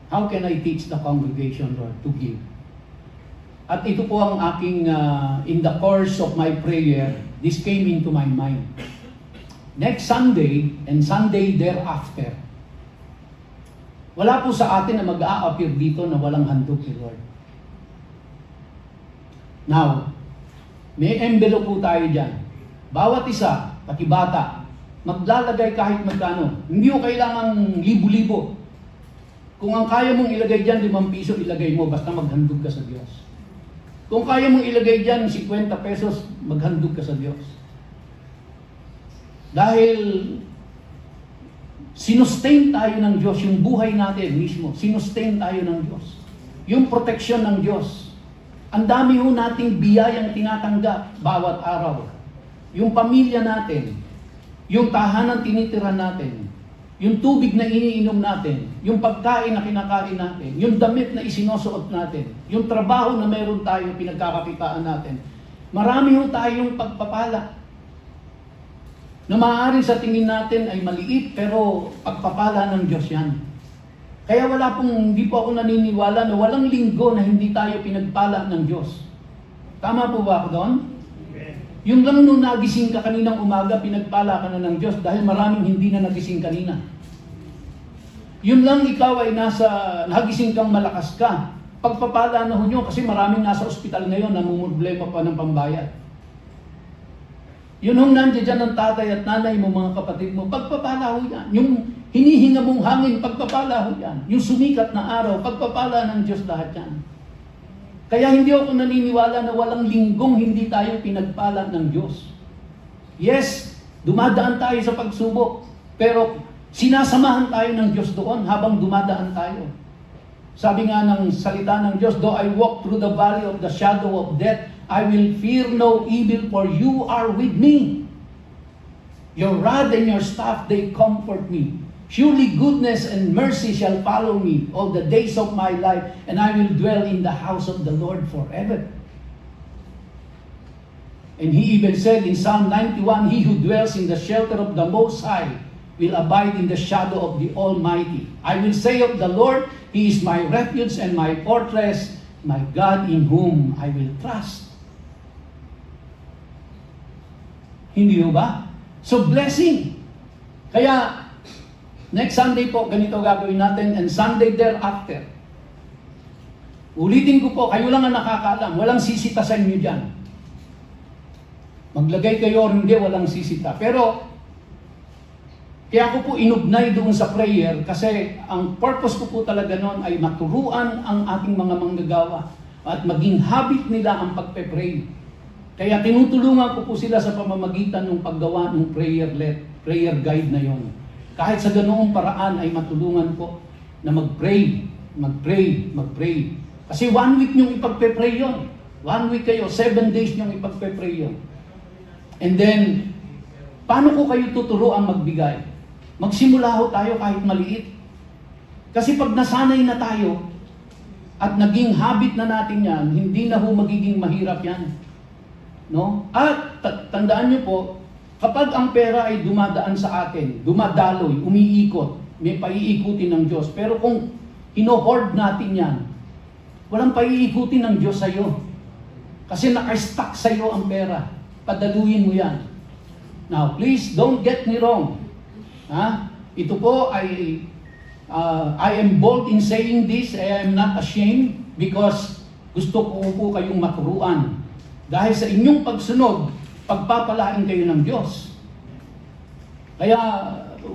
How can I teach the congregation, Lord, to give? At ito po ang aking, in the course of my prayer, this came into my mind. Next Sunday, and Sunday thereafter, wala po sa atin na mag-a-appear dito na walang handog ni Lord. Now, may envelope po tayo dyan. Bawat isa, pati bata, maglalagay kahit magkano. Hindi mo kailangan libo-libo. Kung ang kaya mong ilagay dyan, 5 piso, ilagay mo, basta maghandog ka sa Diyos. Kung kaya mong ilagay dyan 50 pesos, maghandog ka sa Diyos. Dahil sinustain tayo ng Diyos, yung buhay natin mismo, sinustain tayo ng Diyos. Yung proteksyon ng Diyos. Ang dami ho nating biyayang tinatanggap bawat araw. Yung pamilya natin, yung tahanan tinitira natin, yung tubig na iniinom natin, yung pagkain na kinakain natin, yung damit na isinusuot natin, yung trabaho na meron tayo, pinagkakakitaan natin. Marami ho tayong pagpapala na maaaring sa tingin natin ay maliit, pero pagpapala ng Diyos yan. Kaya hindi po ako naniniwala na walang linggo na hindi tayo pinagpala ng Diyos. Tama po ba ako doon? Yung lang nung nagising ka kaninang umaga, pinagpala ka na ng Diyos dahil maraming hindi na nagising kanina. Yun lang ikaw ay nagising kang malakas ka. Pagpapala na ho nyo kasi maraming nasa ospital ngayon na namumroblema pa ng pambayad. Yun hong nandiyan dyan ng tatay at nanay mo, mga kapatid mo, pagpapala ho yan. Yung hinihinga mong hangin, pagpapala ho yan. Yung sumikat na araw, pagpapala ng Diyos lahat yan. Kaya hindi ako naniniwala na walang linggong hindi tayo pinagpala ng Diyos. Yes, dumadaan tayo sa pagsubok, pero sinasamahan tayo ng Diyos doon habang dumadaan tayo. Sabi nga ng salita ng Diyos, though I walk through the valley of the shadow of death, I will fear no evil, for you are with me. Your rod and your staff, they comfort me. Surely goodness and mercy shall follow me all the days of my life, and I will dwell in the house of the Lord forever. And he even said in Psalm 91, he who dwells in the shelter of the Most High will abide in the shadow of the Almighty. I will say of the Lord, He is my refuge and my fortress, my God in whom I will trust. Hindi ba? So blessing. Kaya, next Sunday po, ganito gagawin natin, and Sunday thereafter. Ulitin ko po, kayo lang ang nakakaalam, walang sisita sa inyo dyan. Maglagay kayo o hindi, walang sisita. Pero, kaya ko po inugnay doon sa prayer, kasi ang purpose ko po talaga noon ay maturuan ang ating mga manggagawa at maging habit nila ang pagpe-pray. Kaya tinutulungan ko po sila sa pamamagitan ng paggawa ng prayer guide na yon. Kahit sa ganoong paraan ay matulungan po na mag-pray. Kasi 1 week niyong ipagpe-pray yun. 1 week kayo, 7 days niyong ipagpe-pray yun. And then, paano ko kayo tuturuan magbigay? Magsimula ho tayo kahit maliit. Kasi pag nasanay na tayo at naging habit na natin yan, hindi na ho magiging mahirap yan. No? At tandaan niyo po, kapag ang pera ay dumadaan sa atin, dumadaloy, umiikot, may paiikutin ng Diyos. Pero kung hino-hoard natin yan, walang paiikutin ng Diyos sa'yo. Kasi naka-stuck sa'yo ang pera. Padaluin mo yan. Now, please don't get me wrong. Ito po ay, I am bold in saying this, I am not ashamed because gusto ko po kayong maturuan. Dahil sa inyong pagsunod, pagpapalain kayo ng Diyos. Kaya,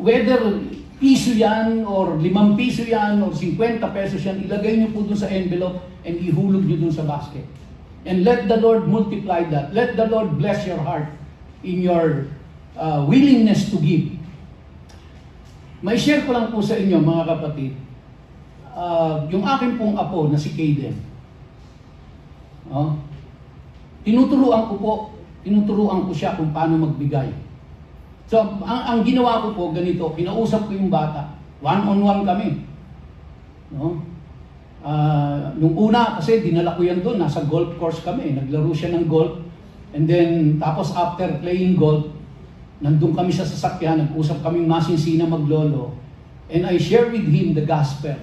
whether piso yan, or 5 piso yan, or 50 pesos yan, ilagay nyo po dun sa envelope and ihulog nyo dun sa basket. And let the Lord multiply that. Let the Lord bless your heart in your willingness to give. May share ko lang po sa inyo, mga kapatid. Yung akin pong apo na si Caden. Tinuturuan ko siya kung paano magbigay. So, ang ginawa ko po ganito, kinausap ko yung bata. One-on-one kami. No? Nung una, kasi dinala ko yan doon, nasa golf course kami. Naglaro siya ng golf. And then, tapos after playing golf, nandun kami sa sasakyan, nag-usap kaming masinsina maglolo. And I share with him the gospel.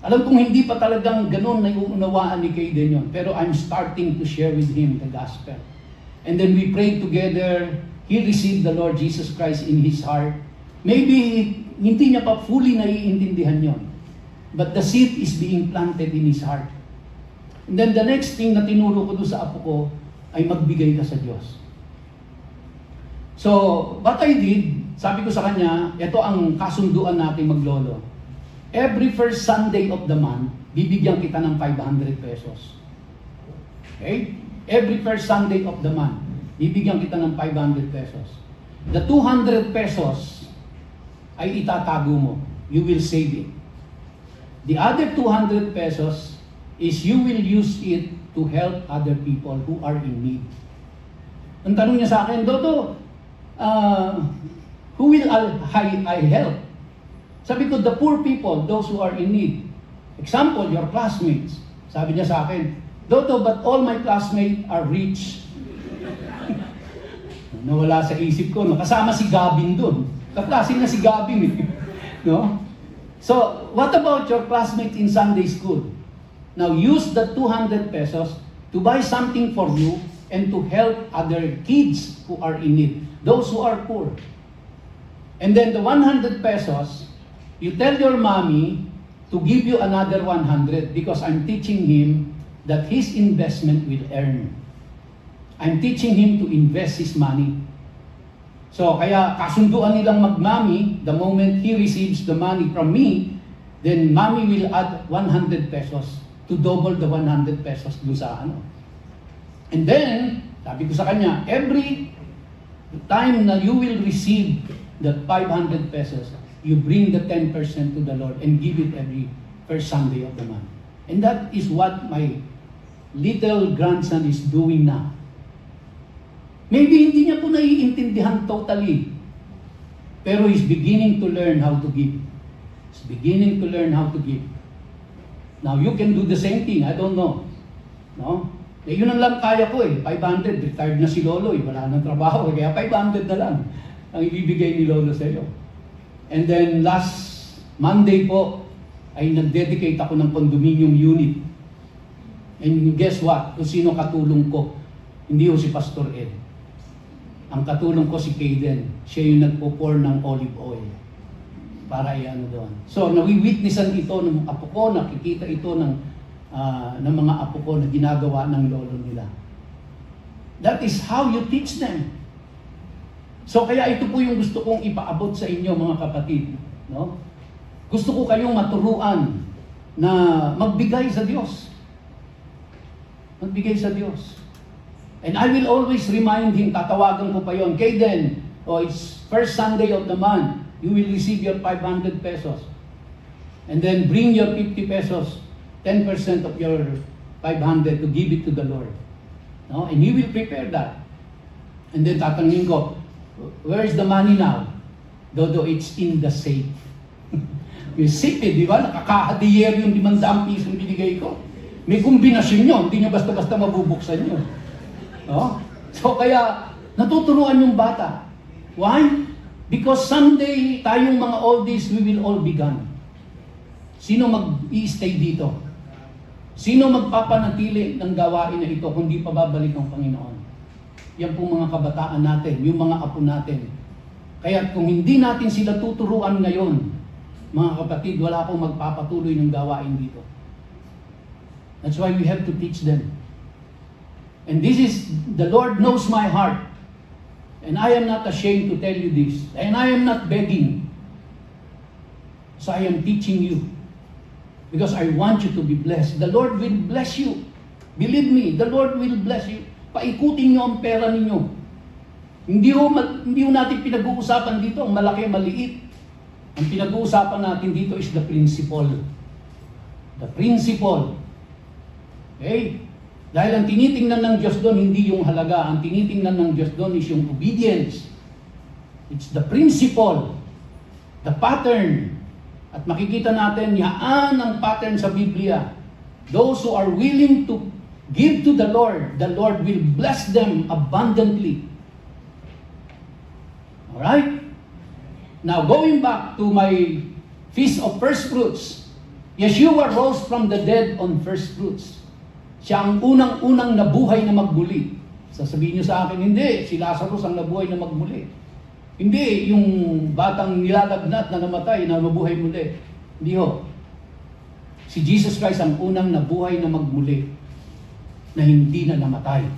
Alam kong hindi pa talagang ganun na iunawaan ni Caden yun. Pero I'm starting to share with him the gospel. And then we prayed together. He received the Lord Jesus Christ in his heart. Maybe hindi niya pa fully naiintindihan yon. But the seed is being planted in his heart. And then the next thing na tinuro ko doon sa apo ko ay magbigay ka sa Diyos. So, what I did, sabi ko sa kanya, ito ang kasunduan natin maglolo. Every first Sunday of the month, bibigyan kita ng 500 pesos. Okay? Every first Sunday of the month, bibigyan kita ng 500 pesos. The 200 pesos ay itatago mo. You will save it. The other 200 pesos is you will use it to help other people who are in need. Ang tanong niya sa akin, Dodo, who will I help? Sabi ko, the poor people, those who are in need. Example, your classmates. Sabi niya sa akin, Dodo, but all my classmates are rich. Nawala sa isip ko, no? Kasama si Gavin doon. Kaklase na si Gavin. Eh. No? So, what about your classmates in Sunday school? Now, use the 200 pesos to buy something for you and to help other kids who are in need, those who are poor. And then the 100 pesos, you tell your mommy to give you another 100 because I'm teaching him that his investment will earn. I'm teaching him to invest his money. So, kaya kasunduan nilang mag-mommy, the moment he receives the money from me, then mommy will add 100 pesos to double the 100 pesos doon sa ano. And then, sabi ko sa kanya, every time na you will receive the 500 pesos, you bring the 10% to the Lord and give it every first Sunday of the month. And that is what my little grandson is doing now. Maybe hindi niya po naiintindihan totally, pero he's beginning to learn how to give. He's beginning to learn how to give. Now, you can do the same thing. I don't know. No? Eh, yun ang lang kaya ko eh. 500. Retired na si Lolo eh. Wala nang trabaho. Kaya 500 na lang ang ibibigay ni Lolo sa iyo. And then last Monday po, ay nag-dedicate ako ng condominium unit. And guess what? Kung sino katulong ko? Hindi ko si Pastor Ed. Ang katulong ko si Kaden. Siya yung nagpo-pour ng olive oil para i-ano doon. So, nawi-witnessan ito ng apo ko, nakikita ito ng mga apo ko na ginagawa ng lolo nila. That is how you teach them. So, kaya ito po yung gusto kong ipaabot sa inyo, mga kapatid. No? Gusto ko kayong maturuan na magbigay sa Diyos. Magbigay sa Diyos. And I will always remind him, tatawagan ko pa yon, Kaden, it's first Sunday of the month, you will receive your 500 pesos. And then bring your 50 pesos, 10% of your 500 to give it to the Lord. No? And he will prepare that. And then tatanungin ko, where is the money now? Dodo, it's in the safe. Yung safe eh, di ba? Nakakahadiyer yung 500 piso binigay ko. May kombinasyon nyo, hindi nyo basta-basta mabubuksan nyo. No? So kaya, natuturuan yung bata. Why? Because someday, tayong mga oldies, we will all be gone. Sino mag-i-stay dito? Sino magpapanatili ng gawain na ito kung di pa babalik ng Panginoon? Yan po mga kabataan natin, yung mga apo natin. Kaya kung hindi natin sila tuturuan ngayon, mga kapatid, wala akong magpapatuloy ng gawain dito. That's why we have to teach them. And this is, the Lord knows my heart. And I am not ashamed to tell you this. And I am not begging. So I am teaching you. Because I want you to be blessed. The Lord will bless you. Believe me, the Lord will bless you. Paikutin nyo ang pera ninyo. Hindi ho natin pinag-uusapan dito ang malaki, maliit. Ang pinag-uusapan natin dito is the principle. The principle. Okay? Dahil ang tinitingnan ng Diyos doon, hindi yung halaga. Ang tinitingnan ng Diyos doon is yung obedience. It's the principle. The pattern. At makikita natin, yaan ang pattern sa Biblia. Those who are willing to give to the Lord will bless them abundantly. Alright? Now, going back to my Feast of First Fruits, Yeshua rose from the dead on first fruits. Siya ang unang-unang nabuhay na magmuli. Sasabihin niyo sa akin, hindi, si Lazarus ang nabuhay na magmuli. Hindi, yung batang nilalagnat na namatay na mabuhay muli. Hindi ho. Si Jesus Christ ang unang nabuhay na magmuli na hindi na namatay.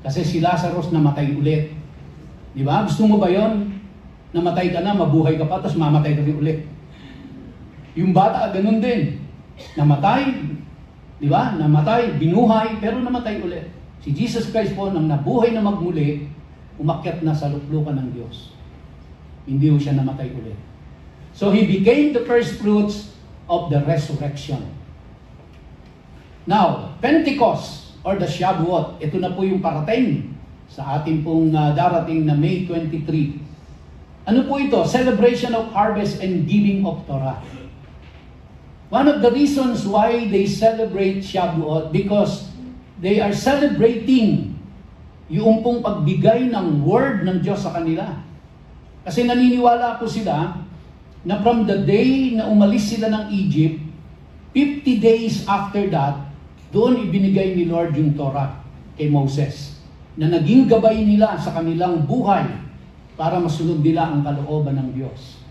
Kasi si Lazarus namatay ulit. Di ba? Gusto mo ba yon? Namatay ka na, mabuhay ka pa, tapos mamatay ka rin ulit. Yung bata, ganun din. Namatay, Di ba? Namatay, binuhay, pero namatay ulit. Si Jesus Christ po, nang nabuhay na magmuli, umakyat na sa luklukan ng Diyos. Hindi ho siya namatay ulit. So He became the first fruits of the resurrection. Now, Pentecost or the Shavuot, ito na po yung parating sa ating pong darating na May 23. Ano po ito? Celebration of harvest and giving of Torah. One of the reasons why they celebrate Shavuot because they are celebrating yung pong pagbigay ng word ng Diyos sa kanila. Kasi naniniwala po sila na from the day na umalis sila ng Egypt, 50 days after that, doon ibinigay ni Lord yung Torah kay Moses na naging gabay nila sa kanilang buhay para masunod nila ang kalooban ng Diyos.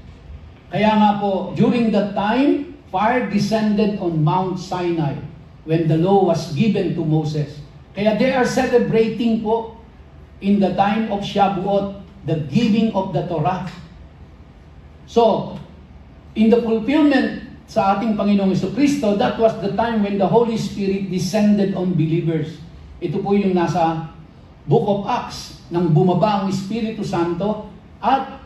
Kaya nga po, during that time, fire descended on Mount Sinai when the law was given to Moses. Kaya they are celebrating po in the time of Shavuot, the giving of the Torah. So, in the fulfillment sa ating Panginoong Jesucristo, that was the time when the Holy Spirit descended on believers. Ito po yung nasa Book of Acts, nang bumaba ang Espiritu Santo at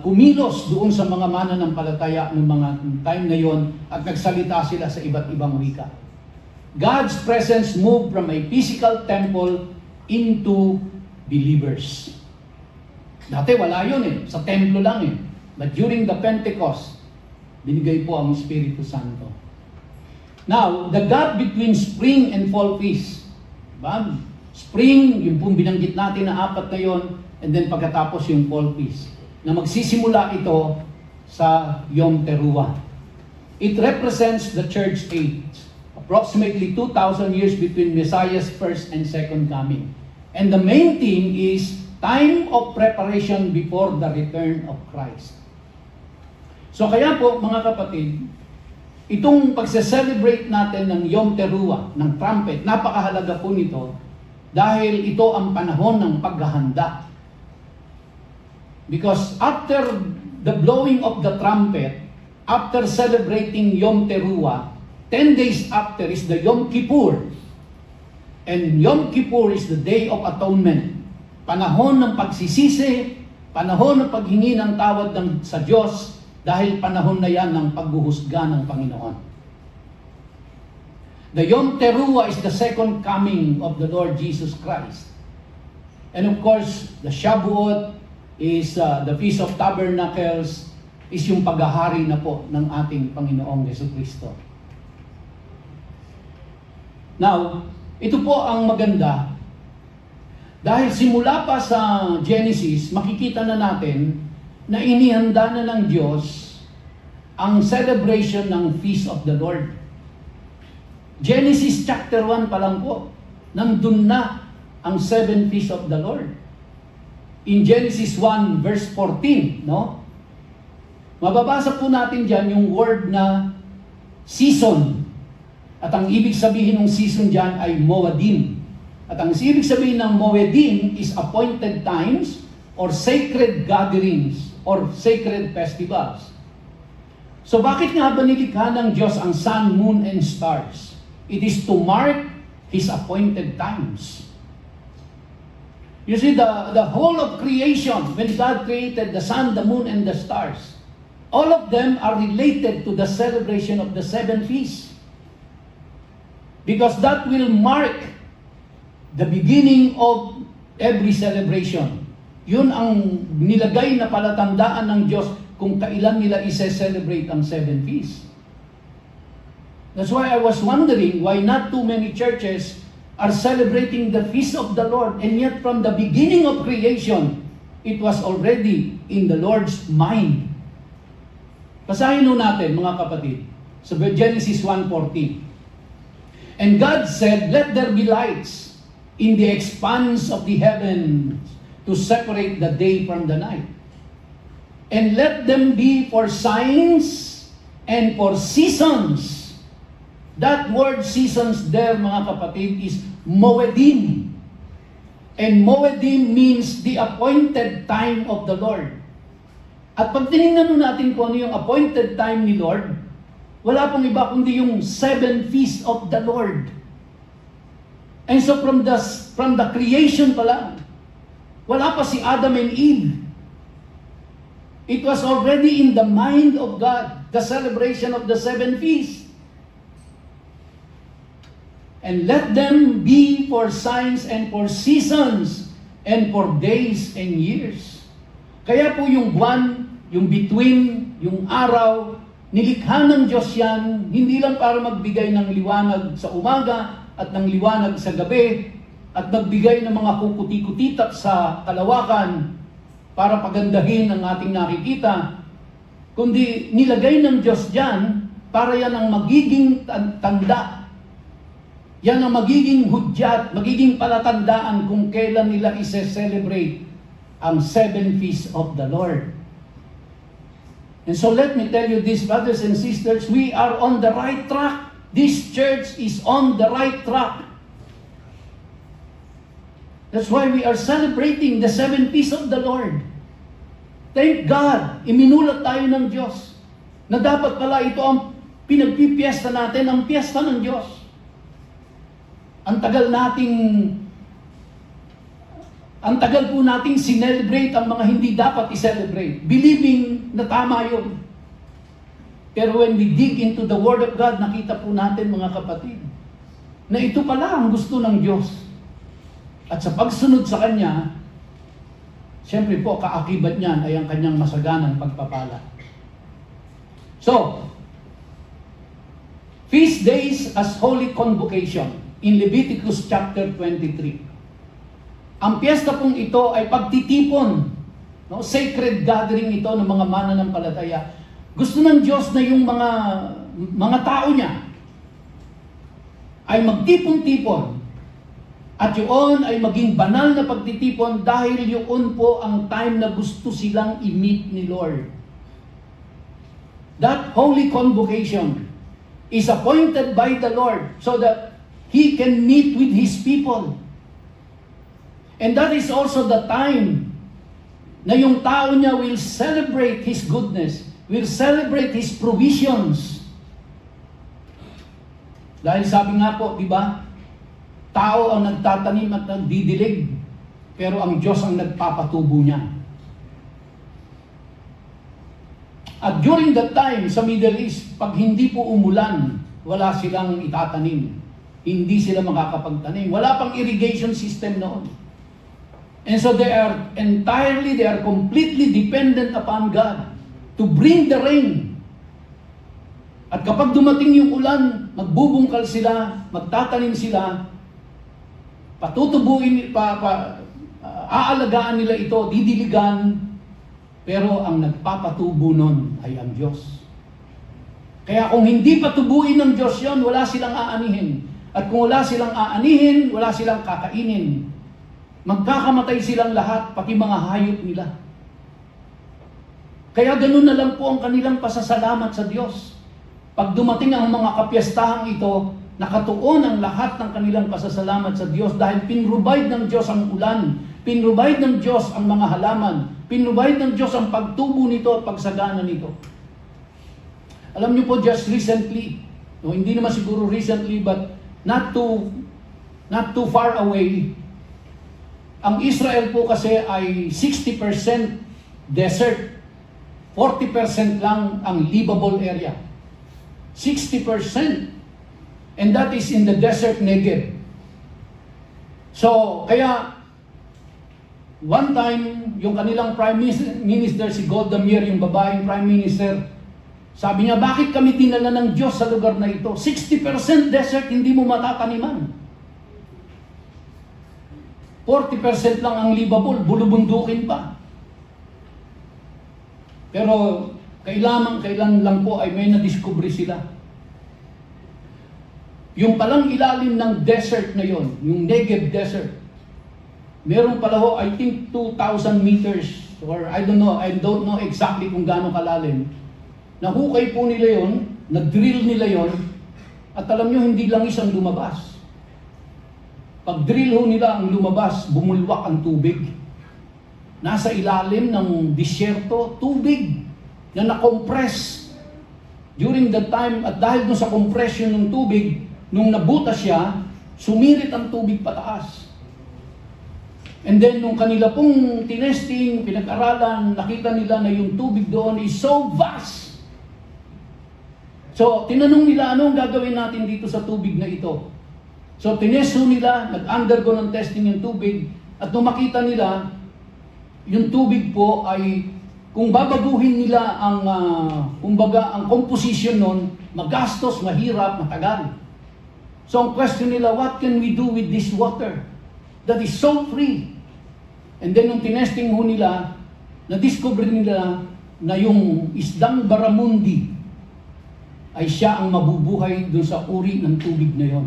kumilos doon sa mga mananampalataya ng mga time na yon at nagsalita sila sa iba't ibang wika. God's presence moved from a physical temple into believers. Dati wala yun sa templo lang But during the Pentecost, binigay po ang Espiritu Santo. Now, the gap between spring and fall feast. Diba? Spring, yung pong binanggit natin na 4 na yon, and then pagkatapos yung fall feast. Na magsisimula ito sa Yom Teruah. It represents the church age. Approximately 2,000 years between Messiah's first and second coming. And the main theme is time of preparation before the return of Christ. So kaya po, mga kapatid, itong pagse-celebrate natin ng Yom Teruah, ng trumpet, napakahalaga po nito dahil ito ang panahon ng paghahanda. Because after the blowing of the trumpet, after celebrating Yom Teruah, 10 days after is the Yom Kippur. And Yom Kippur is the Day of Atonement. Panahon ng pagsisisi, panahon ng paghingi ng tawad sa Diyos, dahil panahon na yan ng paghuhusga ng Panginoon. The Yom Teruah is the second coming of the Lord Jesus Christ. And of course, the Shavuot is the Feast of Tabernacles, is yung paghahari na po ng ating Panginoong Jesucristo. Now, ito po ang maganda. Dahil simula pa sa Genesis, makikita na natin na inihanda na ng Diyos ang celebration ng Feast of the Lord. Genesis chapter 1 pa lang po, nandun na ang 7 Feasts of the Lord. In Genesis 1 verse 14, no? Mababasa po natin dyan yung word na season. At ang ibig sabihin ng season dyan ay Moedim. At ang ibig sabihin ng Moedim is appointed times or sacred gatherings or sacred festivals. So bakit nga ba nilikha ng Diyos ang sun, moon, and stars? It is to mark His appointed times. You see, the whole of creation, when God created the sun, the moon, and the stars, all of them are related to the celebration of the 7 feasts. Because that will mark the beginning of every celebration. Yun ang nilagay na palatandaan ng Diyos kung kailan nila i-celebrate ang 7 feasts. That's why I was wondering why not too many churches are celebrating the feast of the Lord, and yet from the beginning of creation, it was already in the Lord's mind. Basahin nun natin, mga kapatid, sa Genesis 1:14. And God said, "Let there be lights in the expanse of the heavens to separate the day from the night. And let them be for signs and for seasons." That word seasons there, mga kapatid, is Moedim. And Moedim means the appointed time of the Lord. At pag tinignan natin kung ano yung appointed time ni Lord, wala pong iba kundi yung 7 feasts of the Lord. And so from the creation pa lang, wala pa si Adam and Eve. It was already in the mind of God, the celebration of the 7 feasts. And let them be for signs and for seasons and for days and years. Kaya po yung buwan, yung between, yung araw, nilikha ng Diyos yan, hindi lang para magbigay ng liwanag sa umaga at ng liwanag sa gabi, at magbigay ng mga kukuti-kutitap sa kalawakan para pagandahin ang ating nakikita, kundi nilagay ng Diyos dyan para yan ang magiging tanda. Yan ang magiging hudyat, magiging palatandaan kung kailan nila ise-celebrate ang 7 feasts of the Lord. And so let me tell you this, brothers and sisters, we are on the right track. This church is on the right track. That's why we are celebrating the 7 feasts of the Lord. Thank God, iminulat tayo ng Diyos na dapat pala ito ang pinagpipiesta natin, ang piyesta ng Diyos. Ang tagal po nating sinelebrate ang mga hindi dapat i-celebrate, believing na tama yun. Pero when we dig into the Word of God, nakita po natin, mga kapatid, na ito pala ang gusto ng Diyos. At sa pagsunod sa Kanya, siyempre po, kaakibat niyan ay ang Kanyang masaganang pagpapala. So, feast days as holy convocation in Leviticus chapter 23. Ang piyesta pong ito ay pagtitipon, no? Sacred gathering ito ng mga mananampalataya. Gusto ng Diyos na yung mga tao niya ay magtipon-tipon. At yun ay maging banal na pagtitipon dahil yun po ang time na gusto silang i-meet ni Lord. That holy convocation is appointed by the Lord so that He can meet with His people. And that is also the time na yung tao niya will celebrate His goodness, will celebrate His provisions. Dahil sabi nga po, di ba, tao ang nagtatanim at nagdidilig, pero ang Diyos ang nagpapatubo niya. At during that time sa Middle East, pag hindi po umulan, wala silang itatanim. Hindi sila makakapagtanim. Wala pang irrigation system noon. And so they are completely dependent upon God to bring the rain. At kapag dumating yung ulan, magbubungkal sila, magtatanim sila, aalagaan nila ito, didiligan, pero ang nagpapatubo nun ay ang Diyos. Kaya kung hindi patubuin ng Diyos yon, wala silang aanihin. At kung wala silang aanihin, wala silang kakainin. Magkakamatay silang lahat, pati mga hayop nila. Kaya ganun na lang po ang kanilang pasasalamat sa Diyos. Pag dumating ang mga kapiestahang ito, nakatuon ang lahat ng kanilang pasasalamat sa Diyos dahil pinrovide ng Diyos ang ulan, pinrovide ng Diyos ang mga halaman, pinrovide ng Diyos ang pagtubo nito at pagsagana nito. Alam niyo po, just recently, no, hindi naman siguro recently, but not too far away, ang Israel po kasi ay 60% desert, 40% lang ang livable area. 60%. And that is in the desert Negev. So, kaya, one time, yung kanilang Prime Minister, si Golda Meir, yung babaeng Prime Minister, sabi niya, bakit kami dinala ng Diyos sa lugar na ito? 60% desert, hindi mo matataniman. 40% lang ang livable, bulubundukin pa. Pero, kailan lang po ay may nadiskubre sila. Yung palang ilalim ng desert na yon, yung Negev Desert, meron pala ho, I think 2,000 meters, or I don't know exactly kung gaano kalalim. Nahukay po nila yon, nag-drill nila yon, at alam nyo, hindi lang isang lumabas. Pag drill ho nila ang lumabas, bumulwak ang tubig. nasa ilalim ng disyerto, tubig na na-compress during the time, at dahil dun sa compression ng tubig, nung nabutas siya, sumirit ang tubig pataas. And then, nung kanila pong tinesting, pinag-aralan, nakita nila na yung tubig doon is so vast. So, tinanong nila, ano ang gagawin natin dito sa tubig na ito? So, tinesto nila, nag-undergo ng testing yung tubig, at nung makita nila, yung tubig po ay, kung babaguhin nila ang, kumbaga, ang composition nun, magastos, mahirap, matagal. So, ang question nila, what can we do with this water that is so free? And then, nung tinesting ho nila, na-discover nila na yung isdang baramundi ay siya ang mabubuhay doon sa uri ng tubig na yon.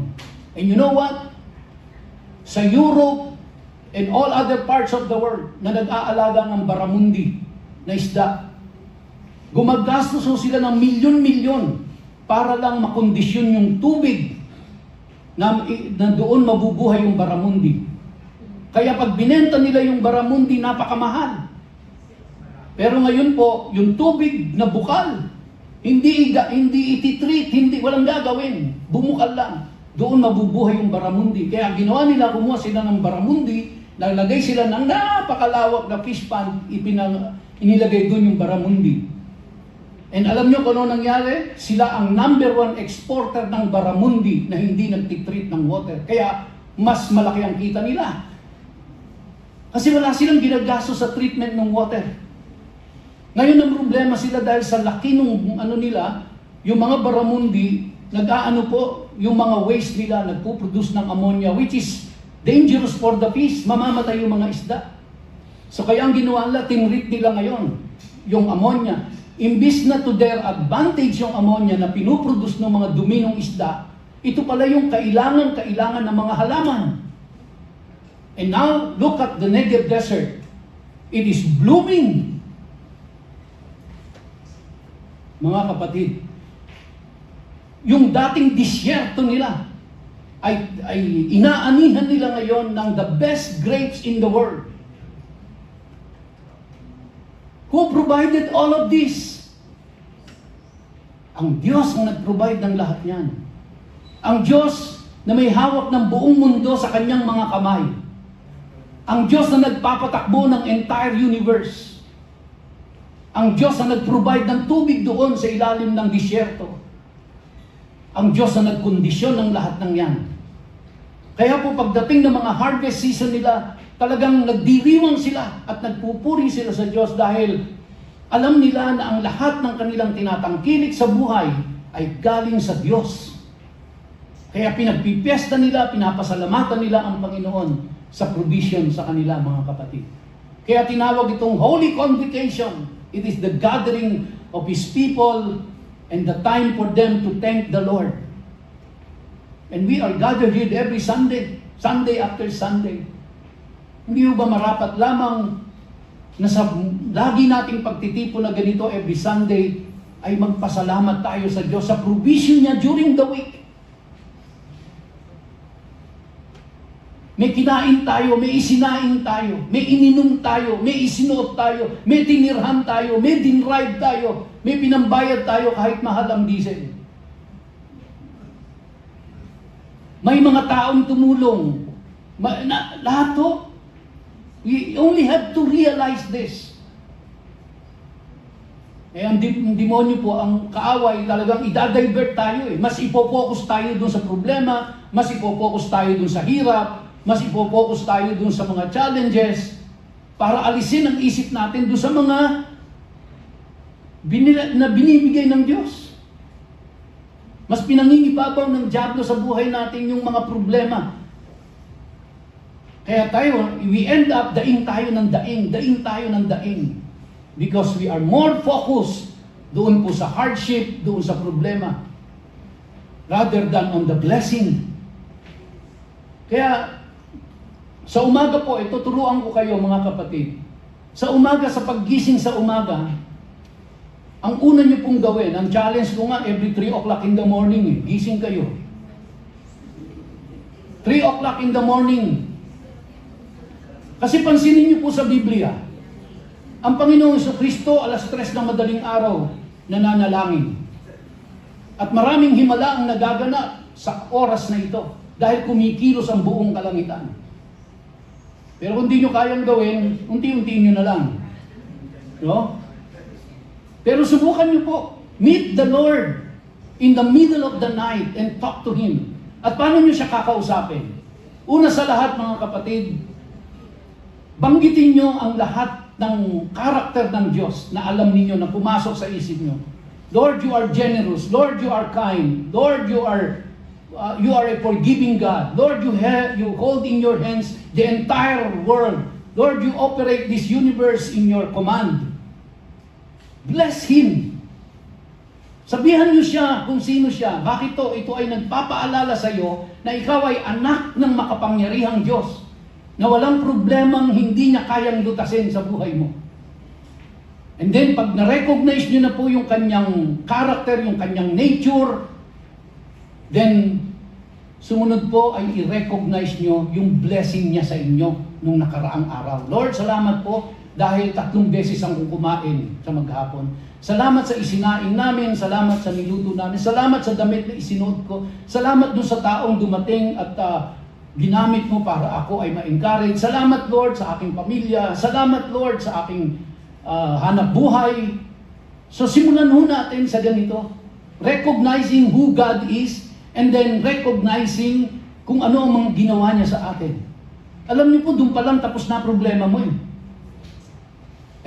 And you know what? Sa Europe and all other parts of the world na nag-aalaga ng baramundi na isda, gumagastos ho sila ng milyon-milyon para lang makondisyon yung tubig na doon mabubuhay yung baramundi. Kaya pag binenta nila yung baramundi, napakamahal. Pero ngayon po, yung tubig na bukal, hindi ititreat, walang gagawin, bumukal lang. Doon mabubuhay yung baramundi. Kaya ginawa nila, kumuha sila ng baramundi, nalagay sila ng napakalawak na fish pond, inilagay doon yung baramundi. And alam nyo kung ano nangyari? Sila ang #1 exporter ng baramundi na hindi nagtitreat ng water. Kaya mas malaki ang kita nila. Kasi wala silang ginagastos sa treatment ng water. Ngayon ang problema sila dahil sa laki ng nila, yung mga baramundi, nag-aano po, yung mga waste nila, nagpo-produce ng ammonia, which is dangerous for the fish, mamamatay yung mga isda. So kaya ang ginawa nila, tinreat nila ngayon, yung ammonia. Imbis na to their advantage yung ammonia na pinuproduce ng mga dumi ng isda, ito pala yung kailangan ng mga halaman. And now, look at the Negev Desert. It is blooming. Mga kapatid, yung dating disyerto nila ay inaanihan nila ngayon ng the best grapes in the world. Who provided all of this? Ang Diyos ang nag-provide ng lahat yan. Ang Diyos na may hawak ng buong mundo sa kanyang mga kamay. Ang Diyos na nagpapatakbo ng entire universe. Ang Diyos na nag-provide ng tubig doon sa ilalim ng disyerto. Ang Diyos na nagkondisyon ng lahat ng yan. Kaya po pagdating ng mga harvest season nila, talagang nagdiriwang sila at nagpupuri sila sa Diyos dahil alam nila na ang lahat ng kanilang tinatangkilik sa buhay ay galing sa Diyos. Kaya pinagpipiesta nila, pinapasalamatan nila ang Panginoon sa provision sa kanila, mga kapatid. Kaya tinawag itong Holy Convocation. It is the gathering of His people and the time for them to thank the Lord. And we are gathered here every Sunday, Sunday after Sunday. Hindi ba marapat lamang na sa lagi nating pagtitipon na ganito every Sunday ay magpasalamat tayo sa Diyos sa provision niya during the week. May kinain tayo, may isinain tayo, may ininom tayo, may isinuot tayo, may tinirhan tayo, may dinride tayo, may pinambayad tayo kahit mahal ang diesel. May mga taong tumulong. Lahat to. We only have to realize this. Eh, ang demonyo po, ang kaaway, talagang idadivert tayo eh. Mas ipopokus tayo dun sa problema, mas ipopokus tayo dun sa hirap, mas ipopokus tayo dun sa mga challenges, para alisin ang isip natin dun sa mga na binibigay ng Diyos. Mas pinangingibabaw ng dyablo sa buhay natin yung mga problema. Kaya tayo, we end up daing tayo ng daing. Because we are more focused doon po sa hardship, doon sa problema, rather than on the blessing. Kaya, sa umaga po, ito turuan ko kayo mga kapatid. Sa umaga, sa paggising sa umaga, ang una niyo pong gawin, ang challenge ko nga, every 3 o'clock in the morning, gising kayo. 3 o'clock in the morning. Kasi pansinin niyo po sa Biblia, Ang Panginoong Kristo, alas 3 ng madaling araw, nananalangin. At maraming himala ang nagaganap sa oras na ito dahil kumikilos ang buong kalangitan. Pero kung di nyo kayang gawin, unti-untiin nyo na lang. No? Pero subukan nyo po. Meet the Lord in the middle of the night and talk to Him. At paano nyo siya kakausapin? Una sa lahat, mga kapatid, banggitin nyo ang lahat ng karakter ng Diyos na alam ninyo, na pumasok sa isip nyo. Lord, you are generous. Lord, you are kind. Lord, you are a forgiving God. Lord, you hold in your hands the entire world. Lord, you operate this universe in your command. Bless Him. Sabihan niyo siya kung sino siya. Bakit to? Ito ay nagpapaalala sa iyo na ikaw ay anak ng makapangyarihang Diyos, na walang problemang hindi niya kayang lutasin sa buhay mo. And then, pag na-recognize niyo na po yung kanyang character, yung kanyang nature, then, sumunod po ay i-recognize niyo yung blessing niya sa inyo nung nakaraang araw. Lord, salamat po dahil 3 beses ang kumain sa maghapon. Salamat sa isinaing namin, salamat sa niluto namin, salamat sa damit na isinuot ko, salamat dun sa taong dumating at ginamit mo para ako ay ma-encourage. Salamat, Lord, sa aking pamilya. Salamat, Lord, sa aking hanap buhay. So simulan ho natin sa ganito. Recognizing who God is, and then recognizing kung ano ang mga ginawa niya sa atin. Alam niyo po, doon pa lang tapos na problema mo eh.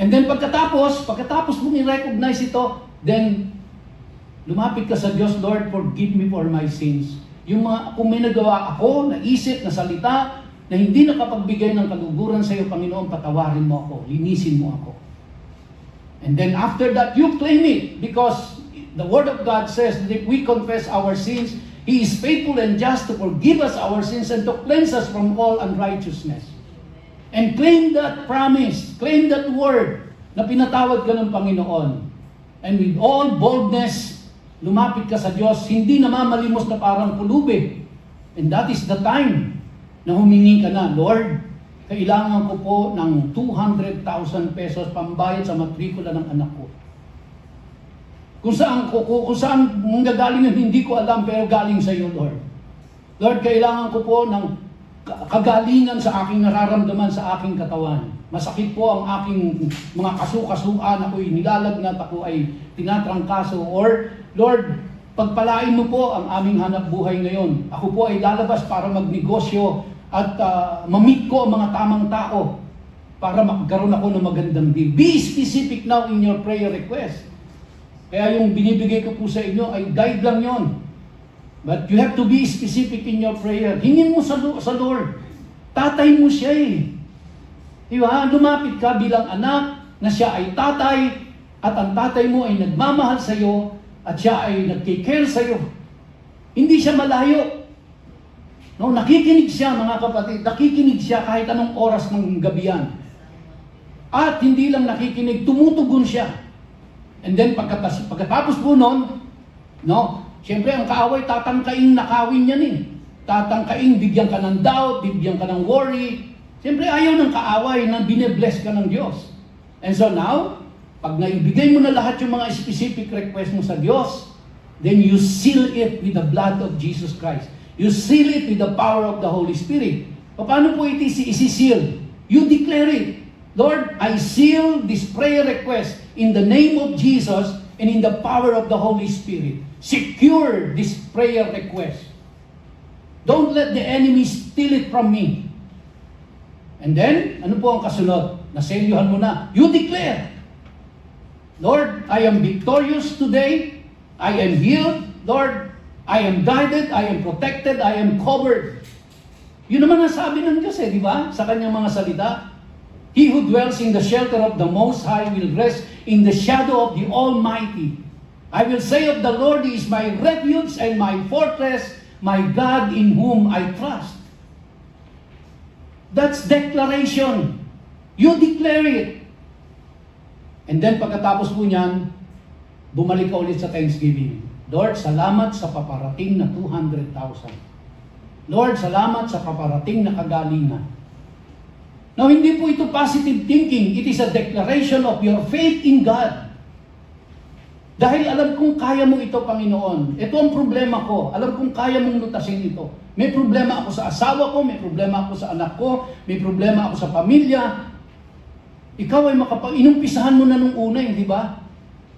And then pagkatapos mong i-recognize ito, then lumapit ka sa Diyos, Lord, forgive me for my sins. Yung mga, kung may nagawa ako, na isip, na salita, na hindi nakapagbigay ng kaluguran sa iyo, Panginoon, patawarin mo ako, linisin mo ako. And then after that, you claim it, because the Word of God says that if we confess our sins, He is faithful and just to forgive us our sins and to cleanse us from all unrighteousness. And claim that promise, claim that word, na pinatawad ka ng Panginoon. And with all boldness, lumapit ka sa Diyos, hindi namamalimos na parang pulubi. And that is the time na humingi ka na, Lord, kailangan ko po ng 200,000 pesos pambayad sa matrikula ng anak ko. Kung saan manggagaling yun, hindi ko alam, pero galing sa iyo, Lord. Lord, kailangan ko po ng kagalingan sa aking nararamdaman sa aking katawan. Masakit po ang aking mga kasukasuan, ako'y nilalagnat, ako ay tinatrangkaso. Or, Lord, pagpalain mo po ang aming hanap buhay ngayon. Ako po ay lalabas para magnegosyo at ma-meet ko ang mga tamang tao para magkaroon ako ng magandang deal. Be specific now in your prayer request. Kaya yung binibigay ko po sa inyo ay guide lang yon. But you have to be specific in your prayer. Hingin mo sa Lord. Tatay mo siya eh. Diba? Lumapit ka bilang anak na siya ay tatay at ang tatay mo ay nagmamahal sa iyo at siya ay nagkikare sa iyo. Hindi siya malayo. No, nakikinig siya, mga kapatid. Nakikinig siya kahit anong oras ng gabi yan. At hindi lang nakikinig, tumutugon siya. And then pagkatapos po nun, no, siyempre ang kaaway tatangkaing nakawin yan eh. Tatangkaing bigyan ka ng doubt, bigyan ka ng worry. Siyempre ayaw ng kaaway na bine-bless ka ng Diyos. And so now, pag naibigay mo na lahat yung mga specific request mo sa Diyos, then you seal it with the blood of Jesus Christ. You seal it with the power of the Holy Spirit. Paano po ito isi-seal? You declare it. Lord, I seal this prayer request in the name of Jesus and in the power of the Holy Spirit. Secure this prayer request. Don't let the enemy steal it from me. And then, ano po ang kasunod? Naselyuhan mo na. You declare, Lord, I am victorious today. I am healed. Lord, I am guided. I am protected. I am covered. Yun naman ang sabi ng Diyos di ba? Sa kanyang mga salita. He who dwells in the shelter of the Most High will rest in the shadow of the Almighty. I will say of the Lord, He is my refuge and my fortress, my God in whom I trust. That's declaration. You declare it. And then pagkatapos po niyan, bumalik ka ulit sa Thanksgiving. Lord, salamat sa paparating na 200,000. Lord, salamat sa paparating na kagalingan. Now, hindi po ito positive thinking. It is a declaration of your faith in God. Dahil alam kong kaya mo ito, Panginoon. Ito ang problema ko. Alam kong kaya mong lutasin ito. May problema ako sa asawa ko, may problema ako sa anak ko, may problema ako sa pamilya. Ikaw ay inumpisahan mo na nung una, hindi ba?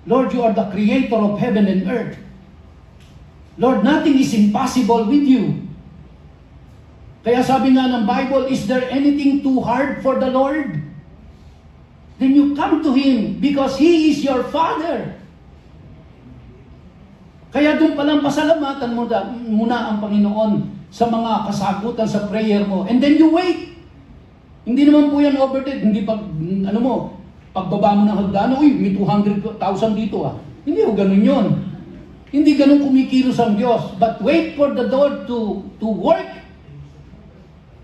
Lord, you are the creator of heaven and earth. Lord, nothing is impossible with you. Kaya sabi nga ng Bible, is there anything too hard for the Lord? Then you come to Him because He is your Father. Kaya doon palang pasalamatan mo muna ang Panginoon sa mga kasagutan sa prayer mo. And then you wait. Hindi naman po yan overtake. Hindi pagbaba mo ng hagdan, uy, may 200,000 dito ah. Hindi ho ganun yun. Hindi ganun kumikilos ang Diyos. But wait for the Lord to work.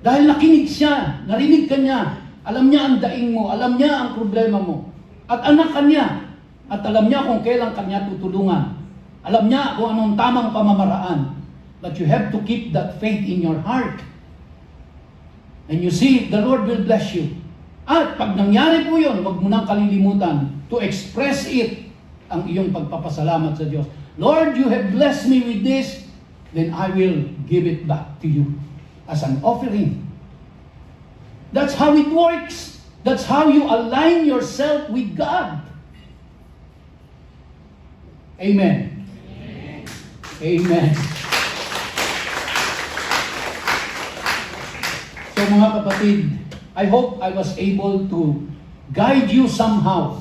Dahil nakinig siya, narinig ka niya, alam niya ang daing mo, alam niya ang problema mo. At anak ka niya. At alam niya kung kailan ka niya tutulungan. Alam niya kung anong tamang pamamaraan. But you have to keep that faith in your heart. And you see, the Lord will bless you. At pag nangyari po yun, huwag mo nang kalilimutan to express it, ang iyong pagpapasalamat sa Diyos. Lord, you have blessed me with this, then I will give it back to you as an offering. That's how it works. That's how you align yourself with God. Amen. Amen. So mga kapatid, I hope I was able to guide you somehow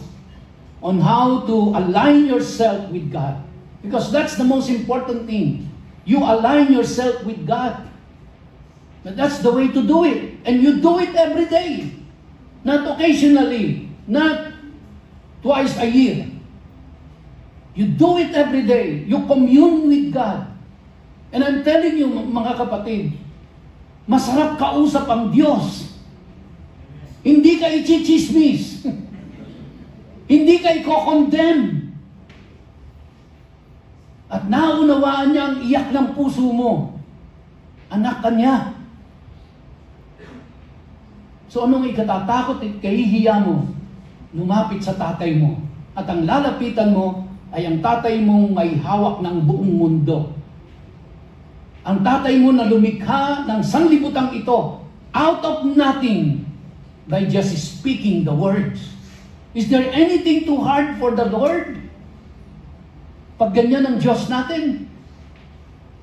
on how to align yourself with God. Because that's the most important thing. You align yourself with God. But that's the way to do it. And you do it every day. Not occasionally. Not twice a year. You do it every day. You commune with God. And I'm telling you, mga kapatid, masarap kausap ang Diyos. Hindi ka ichichismis. Hindi ka i-condemn. At naunawaan niya ang iyak ng puso mo. Anak ka niya. So anong ikatatakot at kahihiya mo? Lumapit sa tatay mo. At ang lalapitan mo ay ang tatay mong may hawak ng buong mundo. Ang tatay mo na lumikha ng sanglibutang ito out of nothing by just speaking the words. Is there anything too hard for the Lord? Pag ganyan ang Diyos natin,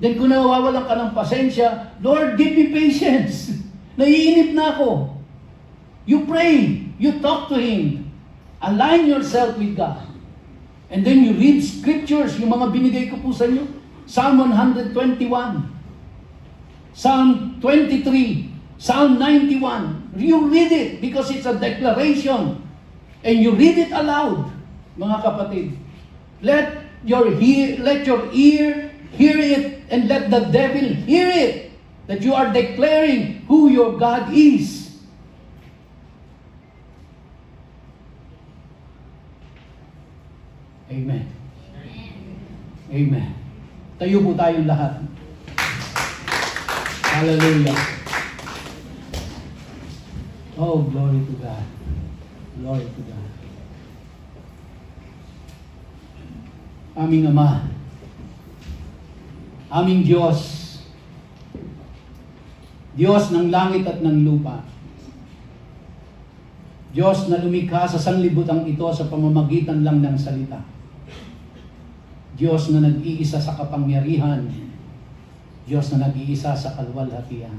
then kung nawawalan ka ng pasensya, Lord, give me patience. Naiinip na ako. You pray. You talk to Him. Align yourself with God. And then you read scriptures, yung mga binigay ko po sa inyo. Psalm 121. Psalm 23. Psalm 91. You read it because it's a declaration. And you read it aloud, mga kapatid. Let your ear hear it, and let the devil hear it, that you are declaring who your God is. Amen. Amen. Tayo po tayong lahat. Hallelujah. Oh, glory to God. Glory to God. Aming Ama, aming Diyos, Diyos ng langit at ng lupa, Diyos na lumikha sa sanglibutang ito sa pamamagitan lang ng salita, Diyos na nag-iisa sa kapangyarihan, Diyos na nag-iisa sa kalwalhatian,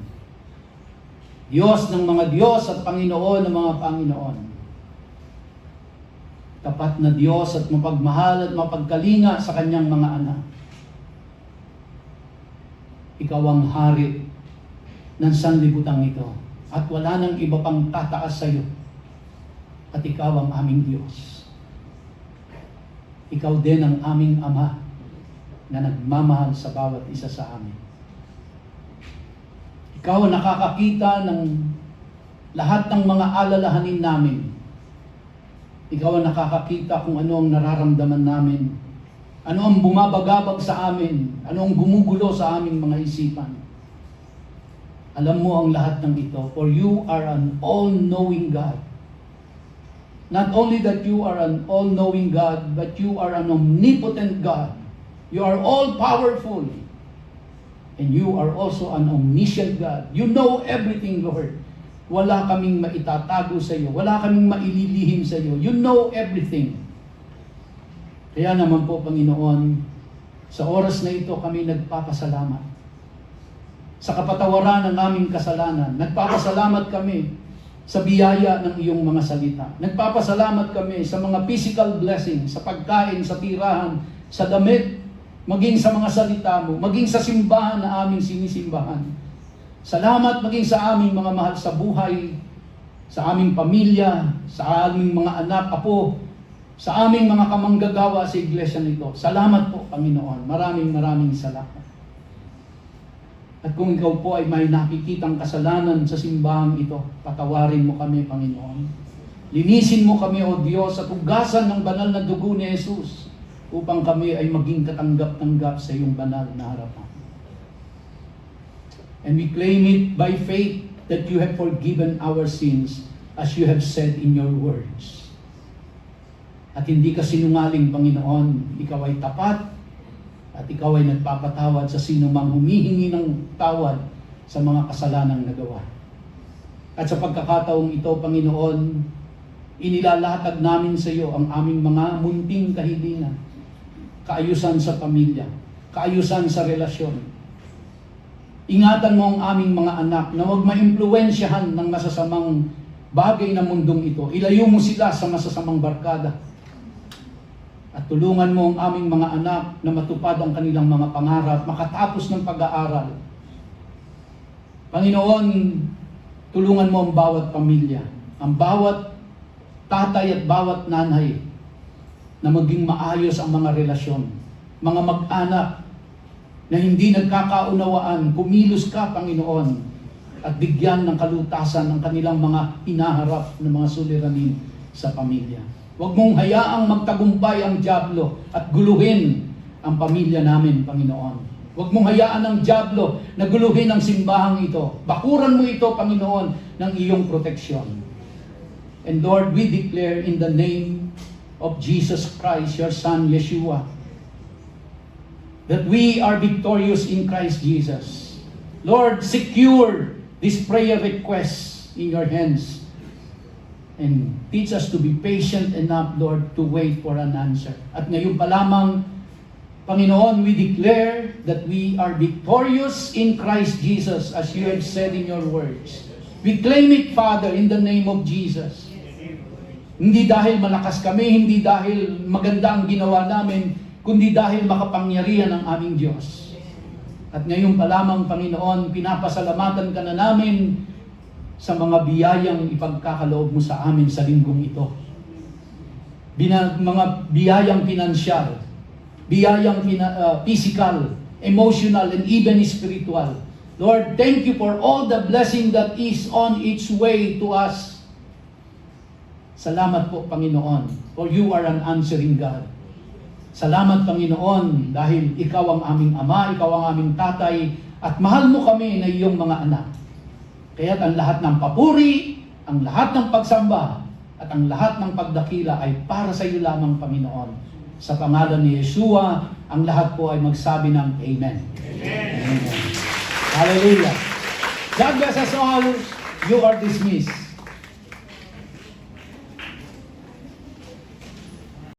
Diyos ng mga Diyos at Panginoon ng mga Panginoon, tapat na Diyos at mapagmahal at mapagkalinga sa kanyang mga anak. Ikaw ang hari ng sanlibutang ito at wala nang iba pang tataas sa iyo. At ikaw ang aming Diyos. Ikaw din ang aming Ama na nagmamahal sa bawat isa sa amin. Ikaw ang nakakakita ng lahat ng mga alalahanin namin. Ikaw ang nakakakita kung ano ang nararamdaman namin. Ano ang bumabagabag sa amin. Ano ang gumugulo sa aming mga isipan. Alam mo ang lahat ng ito, for you are an all-knowing God. Not only that you are an all-knowing God, but you are an omnipotent God. You are all-powerful. And you are also an omniscient God. You know everything, Lord. Wala kaming maitatago sa iyo. Wala kaming maililihim sa iyo. You know everything. Kaya naman po, Panginoon, sa oras na ito kami nagpapasalamat. Sa kapatawaran ng aming kasalanan, nagpapasalamat kami sa biyaya ng iyong mga salita. Nagpapasalamat kami sa mga physical blessings, sa pagkain, sa tirahan, sa damit, maging sa mga salita mo, maging sa simbahan na aming sinisimbahan. Salamat maging sa aming mga mahal sa buhay, sa aming pamilya, sa aming mga anak, apo, sa aming mga kamanggagawa sa iglesia nito. Salamat po, Panginoon. Maraming salamat. At kung ikaw po ay may nakikitang kasalanan sa simbahang ito, patawarin mo kami, Panginoon. Linisin mo kami, O Diyos, at hugasan ng banal na dugo ni Jesus upang kami ay maging katanggap-tanggap sa iyong banal na harapan. And we claim it by faith that you have forgiven our sins as you have said in your words. At hindi ka sinungaling, Panginoon. Ikaw ay tapat at ikaw ay nagpapatawad sa sino mang humihingi ng tawad sa mga kasalanang nagawa. At sa pagkakataong ito, Panginoon, inilalatag namin sa iyo ang aming mga munting kahilingan. Kaayusan sa pamilya, kaayusan sa relasyon. Ingatan mo ang aming mga anak na huwag maimpluwensyahan ng masasamang bagay ng mundong ito. Ilayo mo sila sa masasamang barkada. At tulungan mo ang aming mga anak na matupad ang kanilang mga pangarap, makatapos ng pag-aaral. Panginoon, tulungan mo ang bawat pamilya, ang bawat tatay at bawat nanay na maging maayos ang mga relasyon. Mga mag-anak na hindi nagkakaunawaan, kumilos ka, Panginoon, at bigyan ng kalutasan ang kanilang mga hinaharap na mga suliranin sa pamilya. Huwag mong hayaang magtagumpay ang dyablo at guluhin ang pamilya namin, Panginoon. Huwag mong hayaan ang dyablo na guluhin ang simbahang ito. Bakuran mo ito, Panginoon, ng iyong proteksyon. And Lord, we declare in the name of Jesus Christ, your Son, Yeshua, that we are victorious in Christ Jesus. Lord, secure this prayer request in your hands. And teach us to be patient enough, Lord, to wait for an answer. At ngayon pa lamang, Panginoon, we declare that we are victorious in Christ Jesus, as you have said in your words. We claim it, Father, in the name of Jesus. Hindi dahil malakas kami, hindi dahil maganda ang ginawa namin, kundi dahil makapangyarihan ang aming Diyos. At ngayon pa lamang, Panginoon, pinapasalamatan ka na namin sa mga biyayang ipagkakaloob mo sa amin sa linggong ito. Mga biyayang pinansyal, biyayang physical, emotional, and even spiritual. Lord, thank you for all the blessing that is on its way to us. Salamat po, Panginoon, for you are an answering God. Salamat, Panginoon, dahil ikaw ang aming ama, ikaw ang aming tatay, at mahal mo kami na iyong mga anak. Kaya't ang lahat ng papuri, ang lahat ng pagsamba, at ang lahat ng pagdakila ay para sa iyo lamang, Panginoon. Sa pangalan ni Yeshua, ang lahat po ay magsabi ng Amen. Amen. Amen. Hallelujah. God bless us all. You are dismissed.